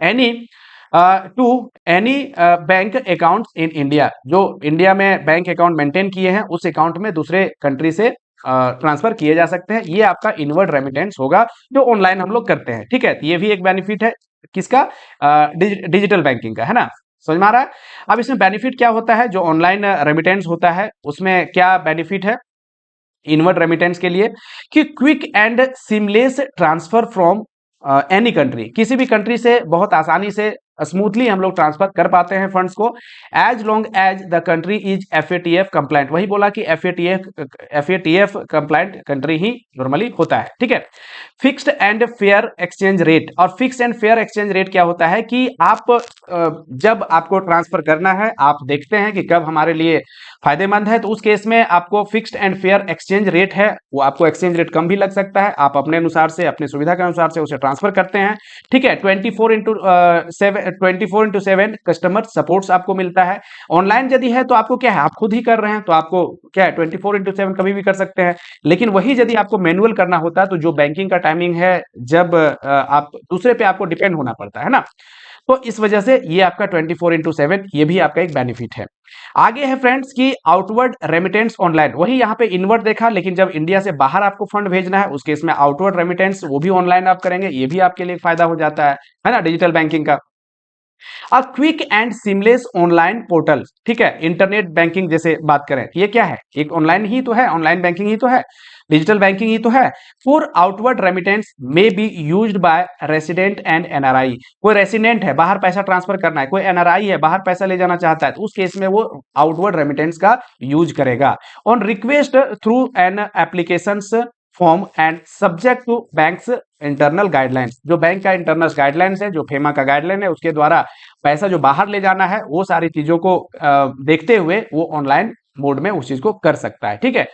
any bank account in India. जो इंडिया में बैंक अकाउंट मेंटेन किए हैं उस अकाउंट में दूसरे कंट्री से ट्रांसफर किए जा सकते हैं। ये आपका इनवर्ड रेमिटेंस होगा जो ऑनलाइन हम लोग करते हैं। ठीक है, ये भी एक बेनिफिट है किसका? डिजिटल बैंकिंग का, है ना? समझ में आ रहा है? अब इसमें बेनिफिट क्या होता है? जो ऑनलाइन रेमिटेंस होता है उसमें क्या बेनिफिट है इनवर्ड रेमिटेंस के लिए? कि quick and seamless transfer from any country, किसी भी कंट्री से बहुत आसानी से स्मूथली हम लोग ट्रांसफर कर पाते हैं फंड्स को, as long as the country is FATF compliant. वही बोला कि FATF कंप्लायंट कंट्री ही नॉर्मली होता है। ठीक है, fixed and fair exchange rate. और fixed and fair exchange rate क्या होता है कि आप जब आपको ट्रांसफर करना है, आप देखते हैं कि कब हमारे लिए फायदेमंद है, तो उस केस में आपको fixed and fair exchange rate है, वो आपको एक्सचेंज रेट कम भी लग सकता है, आप अपने अनुसार से, अपनी सुविधा के अनुसार से उसे ट्रांसफर करते हैं। ठीक है, 24/7 कस्टमर सपोर्ट्स आपको मिलता है। ऑनलाइन यदि है तो आपको क्या है, आप खुद ही कर रहे हैं तो आपको क्या है 24/7 कभी भी कर सकते हैं। लेकिन वही यदि आपको मैनुअल करना होता है तो जो बैंकिंग का टाइमिंग है, जब आप दूसरे पे आपको डिपेंड होना पड़ता है ना, तो इस वजह से ये आपका 24/7 ये भी आपका एक बेनिफिट है। आगे है फ्रेंड्स कि आउटवर्ड रेमिटेंस ऑनलाइन। वही यहाँ पे इनवर्ड देखा, लेकिन जब इंडिया से बाहर आपको फंड भेजना है उस केस में आउटवर्ड रेमिटेंस वो भी ऑनलाइन आप करेंगे, ये भी आपके लिए फायदा हो जाता है ना, डिजिटल बैंकिंग का। अब quick and seamless online portal. ठीक है, इंटरनेट बैंकिंग जैसे बात करें, ये क्या है? एक ऑनलाइन ही तो है, ऑनलाइन बैंकिंग ही तो है, डिजिटल बैंकिंग ही तो है। For outward remittance may be used by resident and NRI। कोई रेसिडेंट है, बाहर पैसा ट्रांसफर करना है, कोई NRI है, बाहर पैसा ले जाना चाहता है, तो उस केस में वो आउटवर्ड रेमिटेंस का यूज करेगा। On request through an applications form and subject to banks internal guidelines. जो बैंक का इंटरनल गाइडलाइंस है, जो फेमा का गाइडलाइन है, उसके द्वारा पैसा जो बाहर ले जाना है, वो सारी चीजों को देखते हुए वो ऑनलाइन मोड में उस चीज को कर सकता है। ठीक है,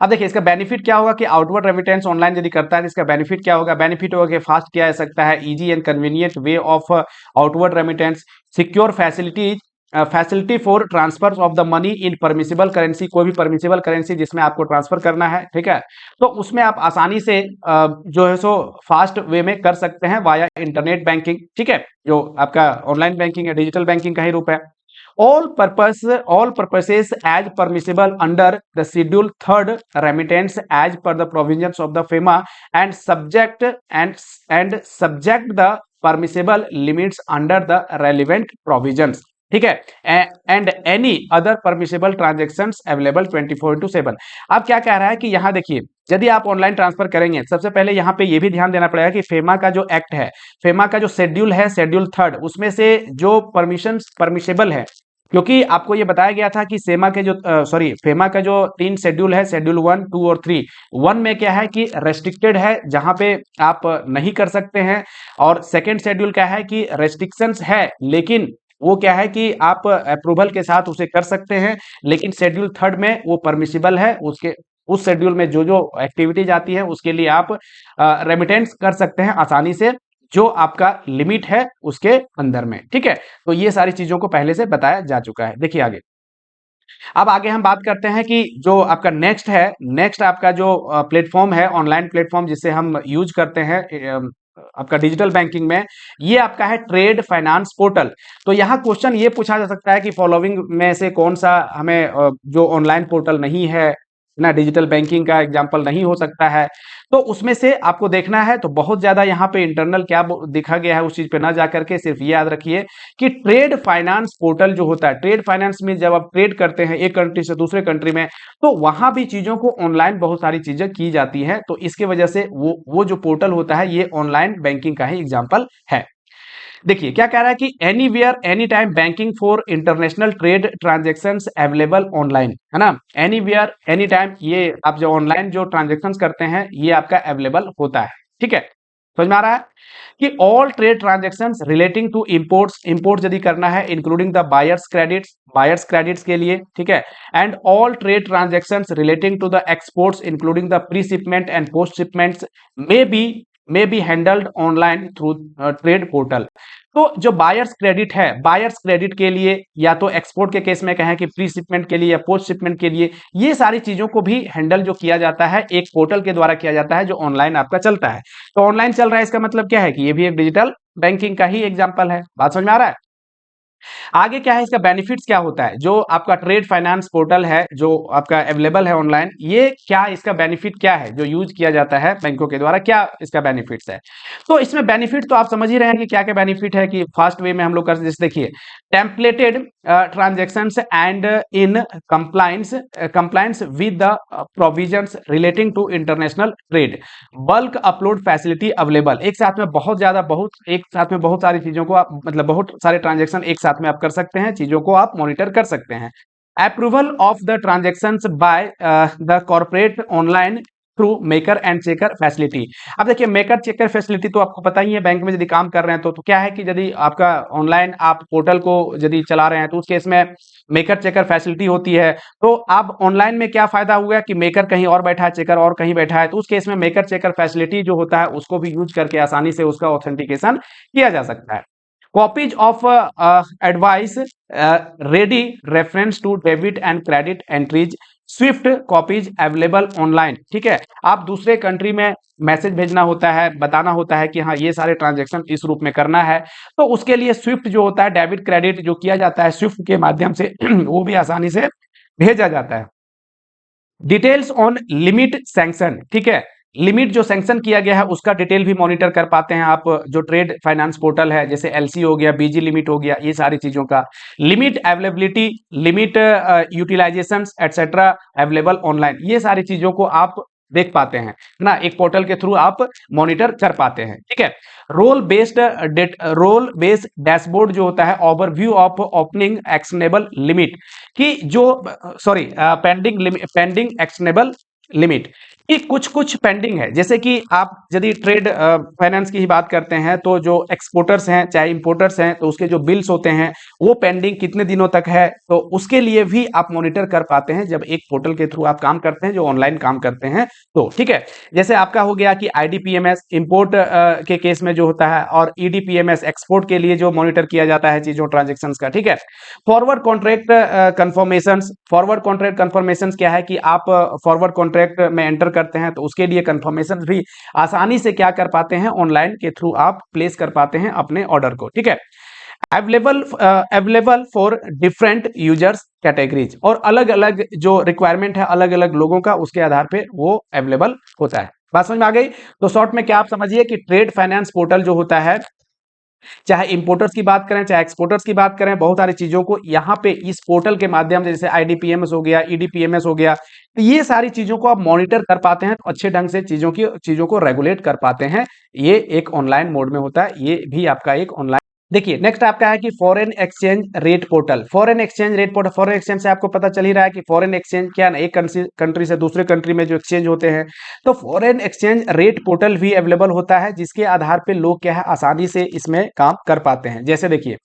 अब देखिए इसका बेनिफिट क्या होगा कि आउटवर्ड रेमिटेंस ऑनलाइन यदि करता है तो इसका बेनिफिट क्या होगा? बेनिफिट होगा कि फास्ट किया जा सकता है, easy and convenient way of outward remittance, secure facilities facility for transfer of the money in permissible currency, कोई भी परमिसिबल करेंसी जिसमें आपको ट्रांसफर करना है, ठीक है, तो उसमें आप आसानी से जो है सो फास्ट वे में कर सकते हैं वाया इंटरनेट बैंकिंग, ठीक है, जो आपका ऑनलाइन बैंकिंग है, डिजिटल बैंकिंग का ही रूप है। all purposes as permissible under the schedule third remittance as per the provisions of the FEMA and subject the permissible limits under the relevant provisions, ठीक है, and any other permissible transactions available 24/7। अब क्या कह रहा है कि यहां देखिए, यदि आप ऑनलाइन ट्रांसफर करेंगे, सबसे पहले यहां पे ये भी ध्यान देना पड़ेगा कि फेमा का जो एक्ट है, फेमा का जो शेड्यूल है, शेड्यूल थर्ड, उसमें से जो परमिसेबल है, क्योंकि आपको ये बताया गया था कि सेमा के जो फेमा का जो 3 शेड्यूल है, शेड्यूल 1, 2 और 3, 1 में क्या है कि रेस्ट्रिक्टेड है, जहां पे आप नहीं कर सकते हैं, और सेकेंड शेड्यूल क्या है कि रेस्ट्रिक्शंस है, लेकिन वो क्या है कि आप अप्रूवल के साथ उसे कर सकते हैं, लेकिन शेड्यूल थर्ड में वो परमिसिबल है, उसके उस शेड्यूल में जो जो एक्टिविटीज आती है उसके लिए आप रेमिटेंस कर सकते हैं आसानी से, जो आपका लिमिट है उसके अंदर में, ठीक है। तो ये सारी चीजों को पहले से बताया जा चुका है। देखिए आगे, अब आगे हम बात करते हैं कि जो आपका नेक्स्ट है, नेक्स्ट आपका जो प्लेटफॉर्म है, ऑनलाइन प्लेटफॉर्म जिसे हम यूज करते हैं आपका डिजिटल बैंकिंग में, ये आपका है ट्रेड फाइनेंस पोर्टल। तो यहाँ क्वेश्चन ये पूछा जा सकता है कि फॉलोइंग में से कौन सा हमें जो ऑनलाइन पोर्टल नहीं है ना, डिजिटल बैंकिंग का एग्जांपल नहीं हो सकता है, तो उसमें से आपको देखना है। तो बहुत ज्यादा यहाँ पे इंटरनल क्या दिखा गया है उस चीज पे ना जाकर के सिर्फ ये याद रखिए कि ट्रेड फाइनेंस पोर्टल जो होता है, ट्रेड फाइनेंस में जब आप ट्रेड करते हैं एक कंट्री से दूसरे कंट्री में, तो वहां भी चीजों को ऑनलाइन बहुत सारी चीजें की जाती हैं, तो इसके वजह से वो जो पोर्टल होता है ये ऑनलाइन बैंकिंग का ही एग्जाम्पल है। देखिए क्या कह रहा है कि anywhere any time banking for international trade transactions available online, है ना, एनीवेयर एनी टाइम, ये आप जो ऑनलाइन जो ट्रांजैक्शंस करते हैं ये आपका अवेलेबल होता है, ठीक है, समझ में आ रहा है कि all trade transactions relating to imports यदि करना है इंक्लूडिंग द बायर्स क्रेडिट्स के लिए, ठीक है, and all trade transactions relating to the exports including the pre shipment and post shipments may be handled online through trade portal. तो जो buyer's credit है, बायर्स क्रेडिट के लिए या तो एक्सपोर्ट के केस में कहें कि प्री शिपमेंट के लिए या पोस्ट शिपमेंट के लिए, ये सारी चीजों को भी हैंडल जो किया जाता है एक पोर्टल के द्वारा किया जाता है जो ऑनलाइन आपका चलता है। तो ऑनलाइन चल रहा है इसका मतलब क्या है कि ये भी एक डिजिटल बैंकिंग का ही एग्जाम्पल है। बात समझ में आ रहा है? आगे क्या है, इसका बेनिफिट्स क्या होता है, जो आपका ट्रेड फाइनेंस पोर्टल है जो आपका अवेलेबल है ऑनलाइन, ये क्या इसका बेनिफिट क्या है जो यूज किया जाता है बैंकों के द्वारा, क्या इसका बेनिफिट्स है। तो इसमें बेनिफिट तो आप समझ ही रहे हैं कि क्या क्या बेनिफिट है, कि फास्ट वे में हम लोग कर, जैसे देखिए templated transactions and in compliance with the provisions relating to international trade, bulk upload facility available, एक साथ में बहुत सारी चीजों को आप मतलब बहुत सारे ट्रांजेक्शन एक साथ में आप कर सकते हैं, चीजों को आप मॉनिटर कर सकते हैं। Approval of the transactions by the corporate online through maker and checker facility. अब देखिए मेकर चेकर फैसिलिटी तो आपको पता ही है, बैंक में यदि काम कर रहे हैं तो क्या है कि यदि आपका ऑनलाइन आप पोर्टल को यदि चला रहे हैं तो उस केस में मेकर चेकर फैसिलिटी होती है। तो अब ऑनलाइन में क्या फायदा हुआ कि मेकर कहीं और बैठा है, चेकर और कहीं बैठा है, तो उस केस में मेकर चेकर फैसिलिटी जो होता है उसको भी यूज करके आसानी से उसका ऑथेंटिकेशन किया जा सकता है। Copies of advice ready reference to debit and credit entries, swift copies available online, ठीक है, आप दूसरे कंट्री में मैसेज भेजना होता है, बताना होता है कि हाँ ये सारे ट्रांजैक्शन इस रूप में करना है, तो उसके लिए स्विफ्ट जो होता है डेबिट क्रेडिट जो किया जाता है स्विफ्ट के माध्यम से वो भी आसानी से भेजा जाता है। डिटेल्स ऑन लिमिट सैंक्शन, ठीक है, लिमिट जो सैंक्शन किया गया है उसका डिटेल भी मॉनिटर कर पाते हैं आप, जो ट्रेड फाइनेंस पोर्टल है, जैसे एलसी हो गया, बीजी लिमिट हो गया, ये सारी चीजों का limit availability, limit utilisation etcetera available online, ये सारी चीजों को आप देख पाते हैं, है ना, एक पोर्टल के थ्रू आप मॉनिटर कर पाते हैं, ठीक है। रोल बेस्ड डैशबोर्ड जो होता है, overview of opening actionable limit, कि जो पेंडिंग एक्शनेबल लिमिट, कि कुछ कुछ पेंडिंग है, जैसे कि आप यदि ट्रेड फाइनेंस की ही बात करते हैं तो जो एक्सपोर्टर्स हैं चाहे इंपोर्टर्स हैं तो उसके जो बिल्स होते हैं वो पेंडिंग कितने दिनों तक है, तो उसके लिए भी आप मॉनिटर कर पाते हैं जब एक पोर्टल के थ्रू आप काम करते हैं जो ऑनलाइन काम करते हैं। तो ठीक है, जैसे आपका हो गया कि आईडीपीएमएस इंपोर्ट के केस में जो होता है, और ईडीपीएमएस एक्सपोर्ट के लिए जो मॉनिटर किया जाता है चीजों ट्रांजेक्शन का। ठीक है, forward contract confirmation. Forward contract confirmation क्या है कि आप फॉरवर्ड कॉन्ट्रैक्ट में एंटर करते हैं तो उसके लिए कंफर्मेशन भी आसानी से क्या कर पाते हैं, ऑनलाइन के थ्रू आप प्लेस कर पाते हैं अपने ऑर्डर को। ठीक है, available for different users categories, और अलग अलग जो रिक्वायरमेंट है अलग अलग लोगों का उसके आधार पे वो अवेलेबल होता है। बात समझ में आ गई? तो शॉर्ट में क्या आप समझिए कि ट्रेड फाइनेंस पोर्टल जो होता है, चाहे इंपोर्टर्स की बात करें चाहे एक्सपोर्टर्स की बात करें, बहुत सारी चीजों को यहाँ पे इस पोर्टल के माध्यम से, जैसे आईडीपीएमएस हो गया, ईडीपीएमएस हो गया, तो ये सारी चीजों को आप मॉनिटर कर पाते हैं, तो अच्छे ढंग से चीजों को रेगुलेट कर पाते हैं। ये एक ऑनलाइन मोड में होता है, ये भी आपका एक ऑनलाइन। देखिए नेक्स्ट आपका है कि foreign exchange rate portal. Foreign exchange rate portal, foreign exchange से आपको पता चल ही रहा है कि फॉरेन एक्सचेंज क्या है ना, एक कंट्री से दूसरे कंट्री में जो एक्सचेंज होते हैं, तो फॉरेन एक्सचेंज रेट पोर्टल भी अवेलेबल होता है, जिसके आधार पे लोग क्या है आसानी से इसमें काम कर पाते हैं। जैसे देखिए,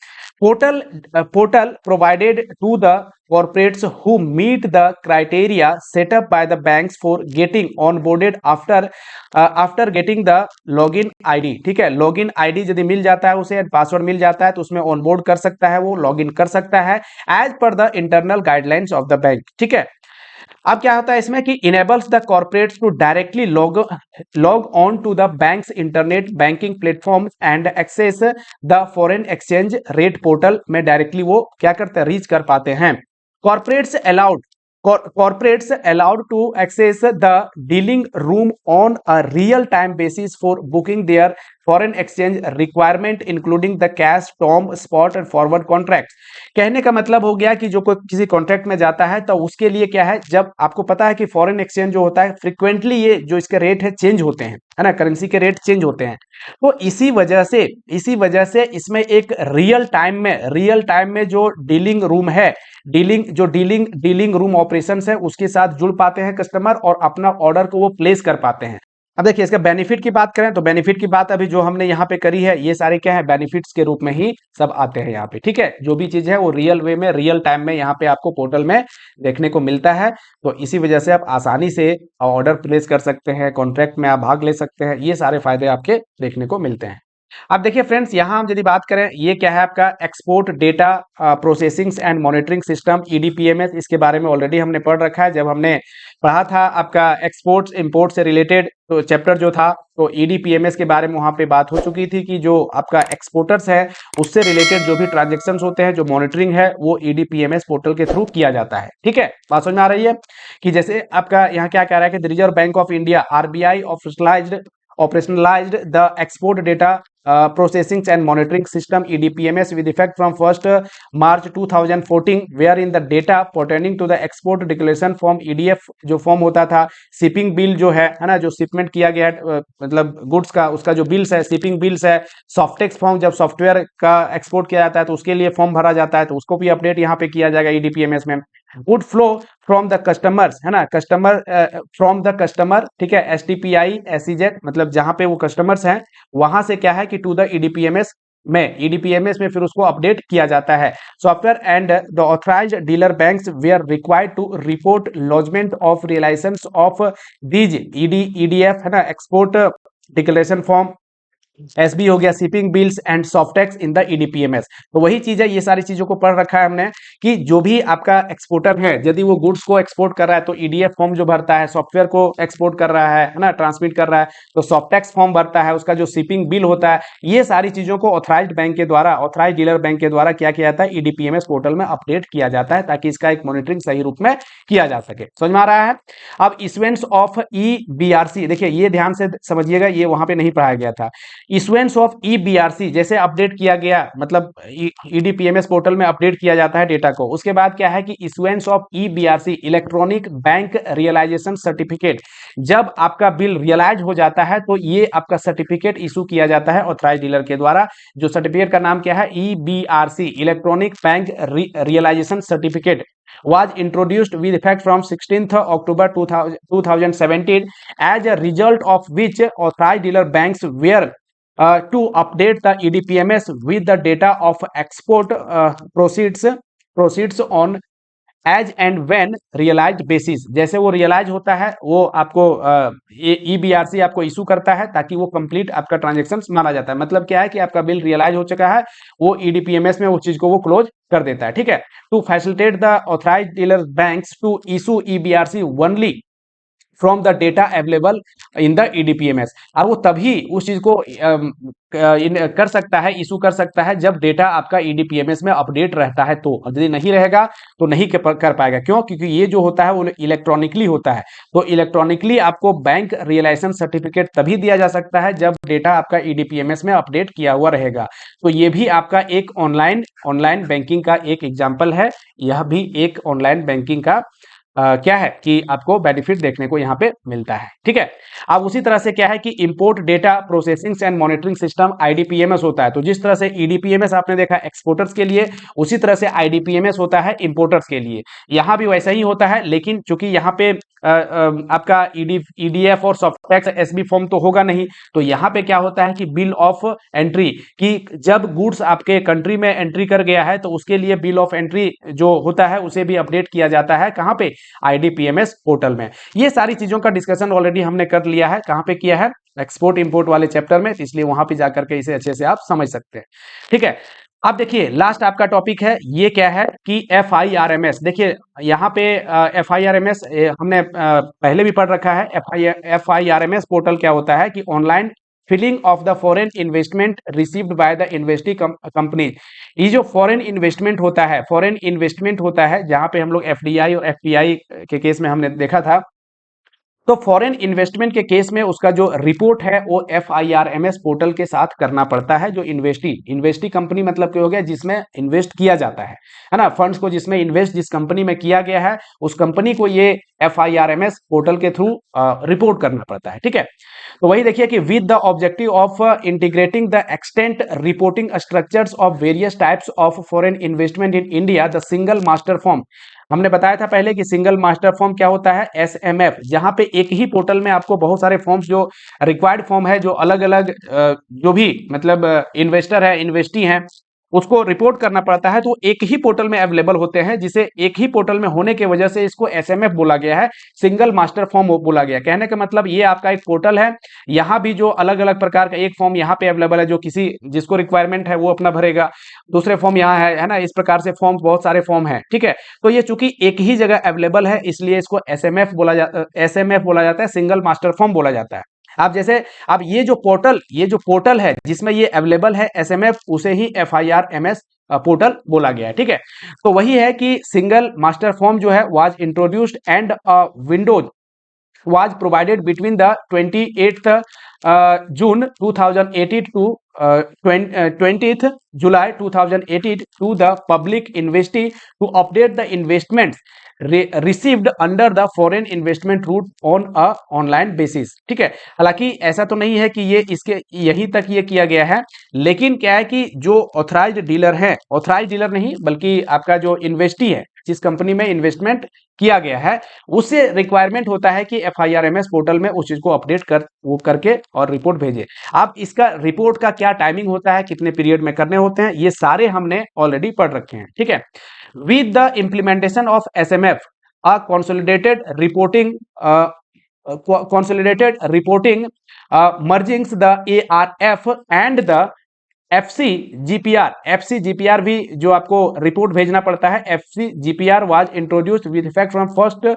portal provided to the corporates who meet the criteria set up by the banks for getting onboarded after getting the login ID। ठीक है, लॉगिन आईडी यदि मिल जाता है उसे, पासवर्ड मिल जाता है तो उसमें ऑनबोर्ड कर सकता है, वो लॉगिन कर सकता है as per the internal guidelines of the bank. ठीक है, अब क्या होता है इसमें कि enables the corporates to directly log on to the banks internet banking platform and access the foreign exchange rate portal में डायरेक्टली वो क्या करते हैं, रीच कर पाते हैं। corporates allowed corporates allowed to access the dealing room on a real time basis for booking their foreign exchange requirement including the cash term spot and forward contracts। कहने का मतलब हो गया कि जो कोई किसी कॉन्ट्रैक्ट में जाता है तो उसके लिए क्या है, जब आपको पता है कि फॉरेन एक्सचेंज जो होता है फ्रिक्वेंटली ये जो इसके रेट है चेंज होते हैं, है ना, करेंसी के रेट चेंज होते हैं, तो इसी वजह से इसमें एक रियल टाइम में जो डीलिंग रूम है, डीलिंग रूम ऑपरेशन है उसके साथ जुड़ पाते हैं कस्टमर और अपना ऑर्डर को वो प्लेस कर पाते हैं। अब देखिए इसका बेनिफिट की बात करें तो बेनिफिट की बात अभी जो हमने यहाँ पे करी है ये सारे क्या है, बेनिफिट्स के रूप में ही सब आते हैं यहाँ पे। ठीक है, जो भी चीज है वो रियल वे में रियल टाइम में यहाँ पे आपको पोर्टल में देखने को मिलता है, तो इसी वजह से आप आसानी से ऑर्डर प्लेस कर सकते हैं, कॉन्ट्रैक्ट में आप भाग ले सकते हैं, ये सारे फायदे आपके देखने को मिलते हैं। अब देखिए फ्रेंड्स, यहाँ हम यदि बात करें, ये क्या है आपका export data processing and monitoring system EDPMS. इसके बारे में ऑलरेडी हमने पढ़ रखा है, जब हमने पढ़ा था आपका एक्सपोर्ट्स इंपोर्ट से रिलेटेड तो चैप्टर जो था, तो ईडीपीएमएस के बारे में वहां पे बात हो चुकी थी कि जो आपका एक्सपोर्टर्स है उससे रिलेटेड जो भी ट्रांजेक्शन होते हैं, जो मॉनिटरिंग है वो ईडीपीएमएस पोर्टल के थ्रू किया जाता है। ठीक है, बात समझ में आ रही है कि जैसे आपका यहाँ क्या कह रहा है कि reserve bank of India RBI operationalized the export data processing and monitoring system EDPMS with effect from 1st March 2014, wherein the data pertaining to the export declaration form EDF जो फॉर्म होता था, शिपिंग बिल जो है ना, जो shipment किया गया है मतलब गुड्स का, उसका जो बिल्स है, शिपिंग बिल्स है, सॉफ्टेक्स फॉर्म जब सॉफ्टवेयर का एक्सपोर्ट किया जाता है तो उसके लिए फॉर्म भरा जाता है, तो उसको भी अपडेट यहाँ पे किया जाएगा EDPMS में। Would flow from the customers, है ना, कस्टमर फ्रॉम द कस्टमर, ठीक है, एसटीपीआई एसईजेड, मतलब जहां पे वो कस्टमर्स हैं वहां से क्या है कि टू द ईडीपीएमएस में फिर उसको अपडेट किया जाता है। Software and the authorised dealer banks were required to report lodgement of realisation of these EDF, है ना, एक्सपोर्ट डिक्लेरेशन फॉर्म, एसबी हो गया, shipping bills and SOFTEX in the EDPMS. तो वही चीज है, ये सारी चीजों को पढ़ रखा है हमने कि जो भी आपका एक्सपोर्टर है यदि वो गुड्स को एक्सपोर्ट कर रहा है तो ईडीएफ फॉर्म जो भरता है, सॉफ्टवेयर को एक्सपोर्ट कर रहा है ना, ट्रांसमिट कर रहा है तो सॉफ्टेक्स फॉर्म भरता है, उसका जो शिपिंग बिल होता है, ये सारी चीजों को ऑथराइज्ड बैंक के द्वारा, ऑथराइज्ड डीलर बैंक के द्वारा क्या किया जाता है, ईडीपीएमएस पोर्टल में अपडेट किया जाता है ताकि इसका एक मॉनिटरिंग सही रूप में किया जा सके। समझ में आ रहा है? अब इशुएंस ऑफ ईबीआरसी, देखिए ये ध्यान से समझिएगा, ये वहां पे नहीं पढ़ाया गया था। इशुएंस ऑफ ईबीआरसी जैसे अपडेट किया गया, मतलब ईडीपीएमएस पोर्टल में अपडेट किया जाता है डेटा को, उसके बाद क्या है कि issuance of EBRC electronic bank realisation certificate, जब आपका बिल रियलाइज हो जाता है तो ये आपका सर्टिफिकेट इशू किया जाता है ऑथराइज्ड डीलर के द्वारा। जो सर्टिफिकेट का नाम क्या है, EBRC electronic bank realisation certificate, was introduced with effect from 16th October 2017, as a result of which authorized dealer banks were to update the EDPMS with the data of export proceeds on as and when realised basis. जैसे वो realise होता है वो आपको EBRC आपको issue करता है ताकि वो कंप्लीट आपका ट्रांजेक्शन माना जाता है। मतलब क्या है कि आपका बिल रियलाइज हो चुका है, वो EDPMS में उस चीज को वो क्लोज कर देता है। ठीक है, to facilitate the authorised dealer banks to issue EBRC only from the data available in the EDPMS। अब वो तभी उस चीज को कर सकता है, इशू कर सकता है जब डेटा आपका EDPMS में अपडेट रहता है। तो यदि नहीं रहेगा तो नहीं कर पाएगा। क्यों? क्योंकि ये जो होता है वो इलेक्ट्रॉनिकली होता है। तो इलेक्ट्रॉनिकली आपको बैंक रियलाइजेशन सर्टिफिकेट तभी दिया जा सकता है जब डेटा आपका EDPMS में अपडेट किया हुआ रहेगा। तो ये भी आपका एक ऑनलाइन बैंकिंग का एक एग्जाम्पल है। यह भी एक ऑनलाइन बैंकिंग का क्या है कि आपको बेनिफिट देखने को यहाँ पे मिलता है। ठीक है, अब उसी तरह से क्या है कि import data processing and monitoring system IDPMS होता है। तो जिस तरह से EDPMS आपने देखा एक्सपोर्टर्स के लिए, उसी तरह से IDPMS होता है इंपोर्टर्स के लिए। यहाँ भी वैसा ही होता है, लेकिन चूंकि यहाँ पे आपका EDF और सॉफ्ट टैक्स SB फॉर्म तो होगा नहीं, तो यहाँ पे क्या होता है कि बिल ऑफ एंट्री, कि जब गुड्स आपके कंट्री में एंट्री कर गया है तो उसके लिए बिल ऑफ एंट्री जो होता है उसे भी अपडेट किया जाता है। कहाँ पे? IDPMS पोर्टल में। ये सारी चीजों का डिस्कशन ऑलरेडी हमने कर लिया है। कहां पे किया है? एक्सपोर्ट इंपोर्ट वाले चैप्टर में, इसलिए वहां पे जाकर के इसे अच्छे से आप समझ सकते हैं। ठीक है, अब देखिए लास्ट आपका टॉपिक है, ये क्या है कि FIRMS। देखिए यहाँ पे FIRMS हमने पहले भी पढ़ रखा है। FIRMS पोर्टल क्या होता है कि online filing of the foreign investment received by the investee company. ये जो फॉरेन इन्वेस्टमेंट होता है जहां पे हम लोग FDI और FPI के केस में हमने देखा था, तो फॉरेन इन्वेस्टमेंट के केस में उसका जो रिपोर्ट है वो FIRMS पोर्टल के साथ करना पड़ता है। जो इन्वेस्टी कंपनी मतलब क्या हो गया? जिसमें इन्वेस्ट किया जाता है ना, फंड्स को जिसमें इन्वेस्ट जिस कंपनी में किया गया है उस कंपनी को ये FIRMS पोर्टल के थ्रू रिपोर्ट करना पड़ता है। ठीक है, तो वही देखिए कि with the objective of integrating the extent reporting structures of various types of foreign investment in India, the single master form. हमने बताया था पहले कि सिंगल मास्टर फॉर्म क्या होता है? SMF, जहां पे एक ही पोर्टल में आपको बहुत सारे फॉर्म्स जो रिक्वायर्ड फॉर्म है, जो अलग अलग जो भी मतलब इन्वेस्टर है, इन्वेस्टी है, उसको रिपोर्ट करना पड़ता है। तो एक ही पोर्टल में अवेलेबल होते हैं, जिसे एक ही पोर्टल में होने की वजह से इसको SMF बोला गया है, सिंगल मास्टर फॉर्म बोला गया। कहने का मतलब ये आपका एक पोर्टल है, यहाँ भी जो अलग अलग प्रकार का एक फॉर्म यहाँ पे अवेलेबल है, जो किसी जिसको रिक्वायरमेंट है वो अपना भरेगा, दूसरे फॉर्म यहाँ है ना, इस प्रकार से फॉर्म बहुत सारे फॉर्म है। ठीक है, तो ये चूंकि एक ही जगह अवेलेबल है इसलिए इसको SMF बोला जाता है, सिंगल मास्टर फॉर्म बोला जाता है। आप जैसे अब ये जो पोर्टल है जिसमें ये अवेलेबल है SMF, उसे ही FIRMS पोर्टल बोला गया है। ठीक है, तो वही है कि सिंगल मास्टर फॉर्म जो है was introduced and Windows was provided between the 28th June 2018 to 20th July 2018 to the public investee to update the investments received under the foreign investment route on a online basis। ठीक है, हालांकि ऐसा तो नहीं है कि ये इसके यहीं तक ये किया गया है, लेकिन क्या है कि जो ऑथराइज्ड डीलर है, ऑथराइज्ड डीलर नहीं बल्कि आपका जो इन्वेस्टी है, जिस कंपनी में इन्वेस्टमेंट किया गया है, उससे रिक्वायरमेंट होता है कि FIRMS पोर्टल में उस चीज को अपडेट करके और रिपोर्ट भेजे। अब इसका रिपोर्ट का क्या टाइमिंग होता है, कितने पीरियड में करने होते हैं, ये सारे हमने ऑलरेडी पढ़ रखे हैं। ठीक है, with the implementation of SMF a consolidated reporting merging the ARF and the FCGPR भी जो आपको रिपोर्ट भेजना पड़ता है, FCGPR was introduced with effect from 1st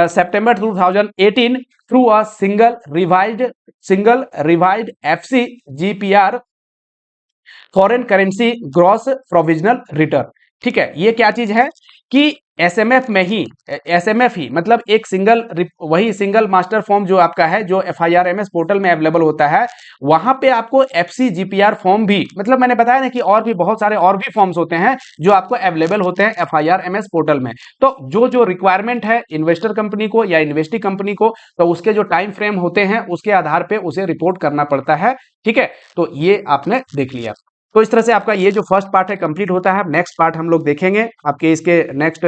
September 2018 through a single revised FCGPR foreign currency gross provisional return. ठीक है, ये क्या चीज है कि SMF में ही SMF ही मतलब एक वही सिंगल मास्टर फॉर्म जो आपका है, जो FIRMS पोर्टल में अवेलेबल होता है, वहां पे आपको FCGPR फॉर्म भी, मतलब मैंने बताया ना कि और भी बहुत सारे और भी फॉर्म्स होते हैं जो आपको अवेलेबल होते हैं FIRMS पोर्टल में। तो जो रिक्वायरमेंट है इन्वेस्टर कंपनी को या इन्वेस्टी कंपनी को, तो उसके जो टाइम फ्रेम होते हैं उसके आधार पर उसे रिपोर्ट करना पड़ता है। ठीक है, तो ये आपने देख लिया। तो इस तरह से आपका ये जो फर्स्ट पार्ट है कंप्लीट होता है। नेक्स्ट पार्ट हम लोग देखेंगे, आपके इसके नेक्स्ट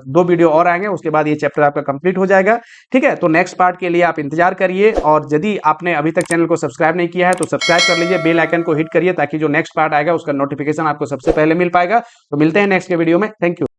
2 वीडियो और आएंगे, उसके बाद ये चैप्टर आपका कंप्लीट हो जाएगा। ठीक है, तो नेक्स्ट पार्ट के लिए आप इंतजार करिए, और यदि आपने अभी तक चैनल को सब्सक्राइब नहीं किया है तो सब्सक्राइब कर लीजिए, बेल आइकन को हिट करिए ताकि जो नेक्स्ट पार्ट आएगा उसका नोटिफिकेशन आपको सबसे पहले मिल पाएगा। तो मिलते हैं नेक्स्ट के वीडियो में। Thank you.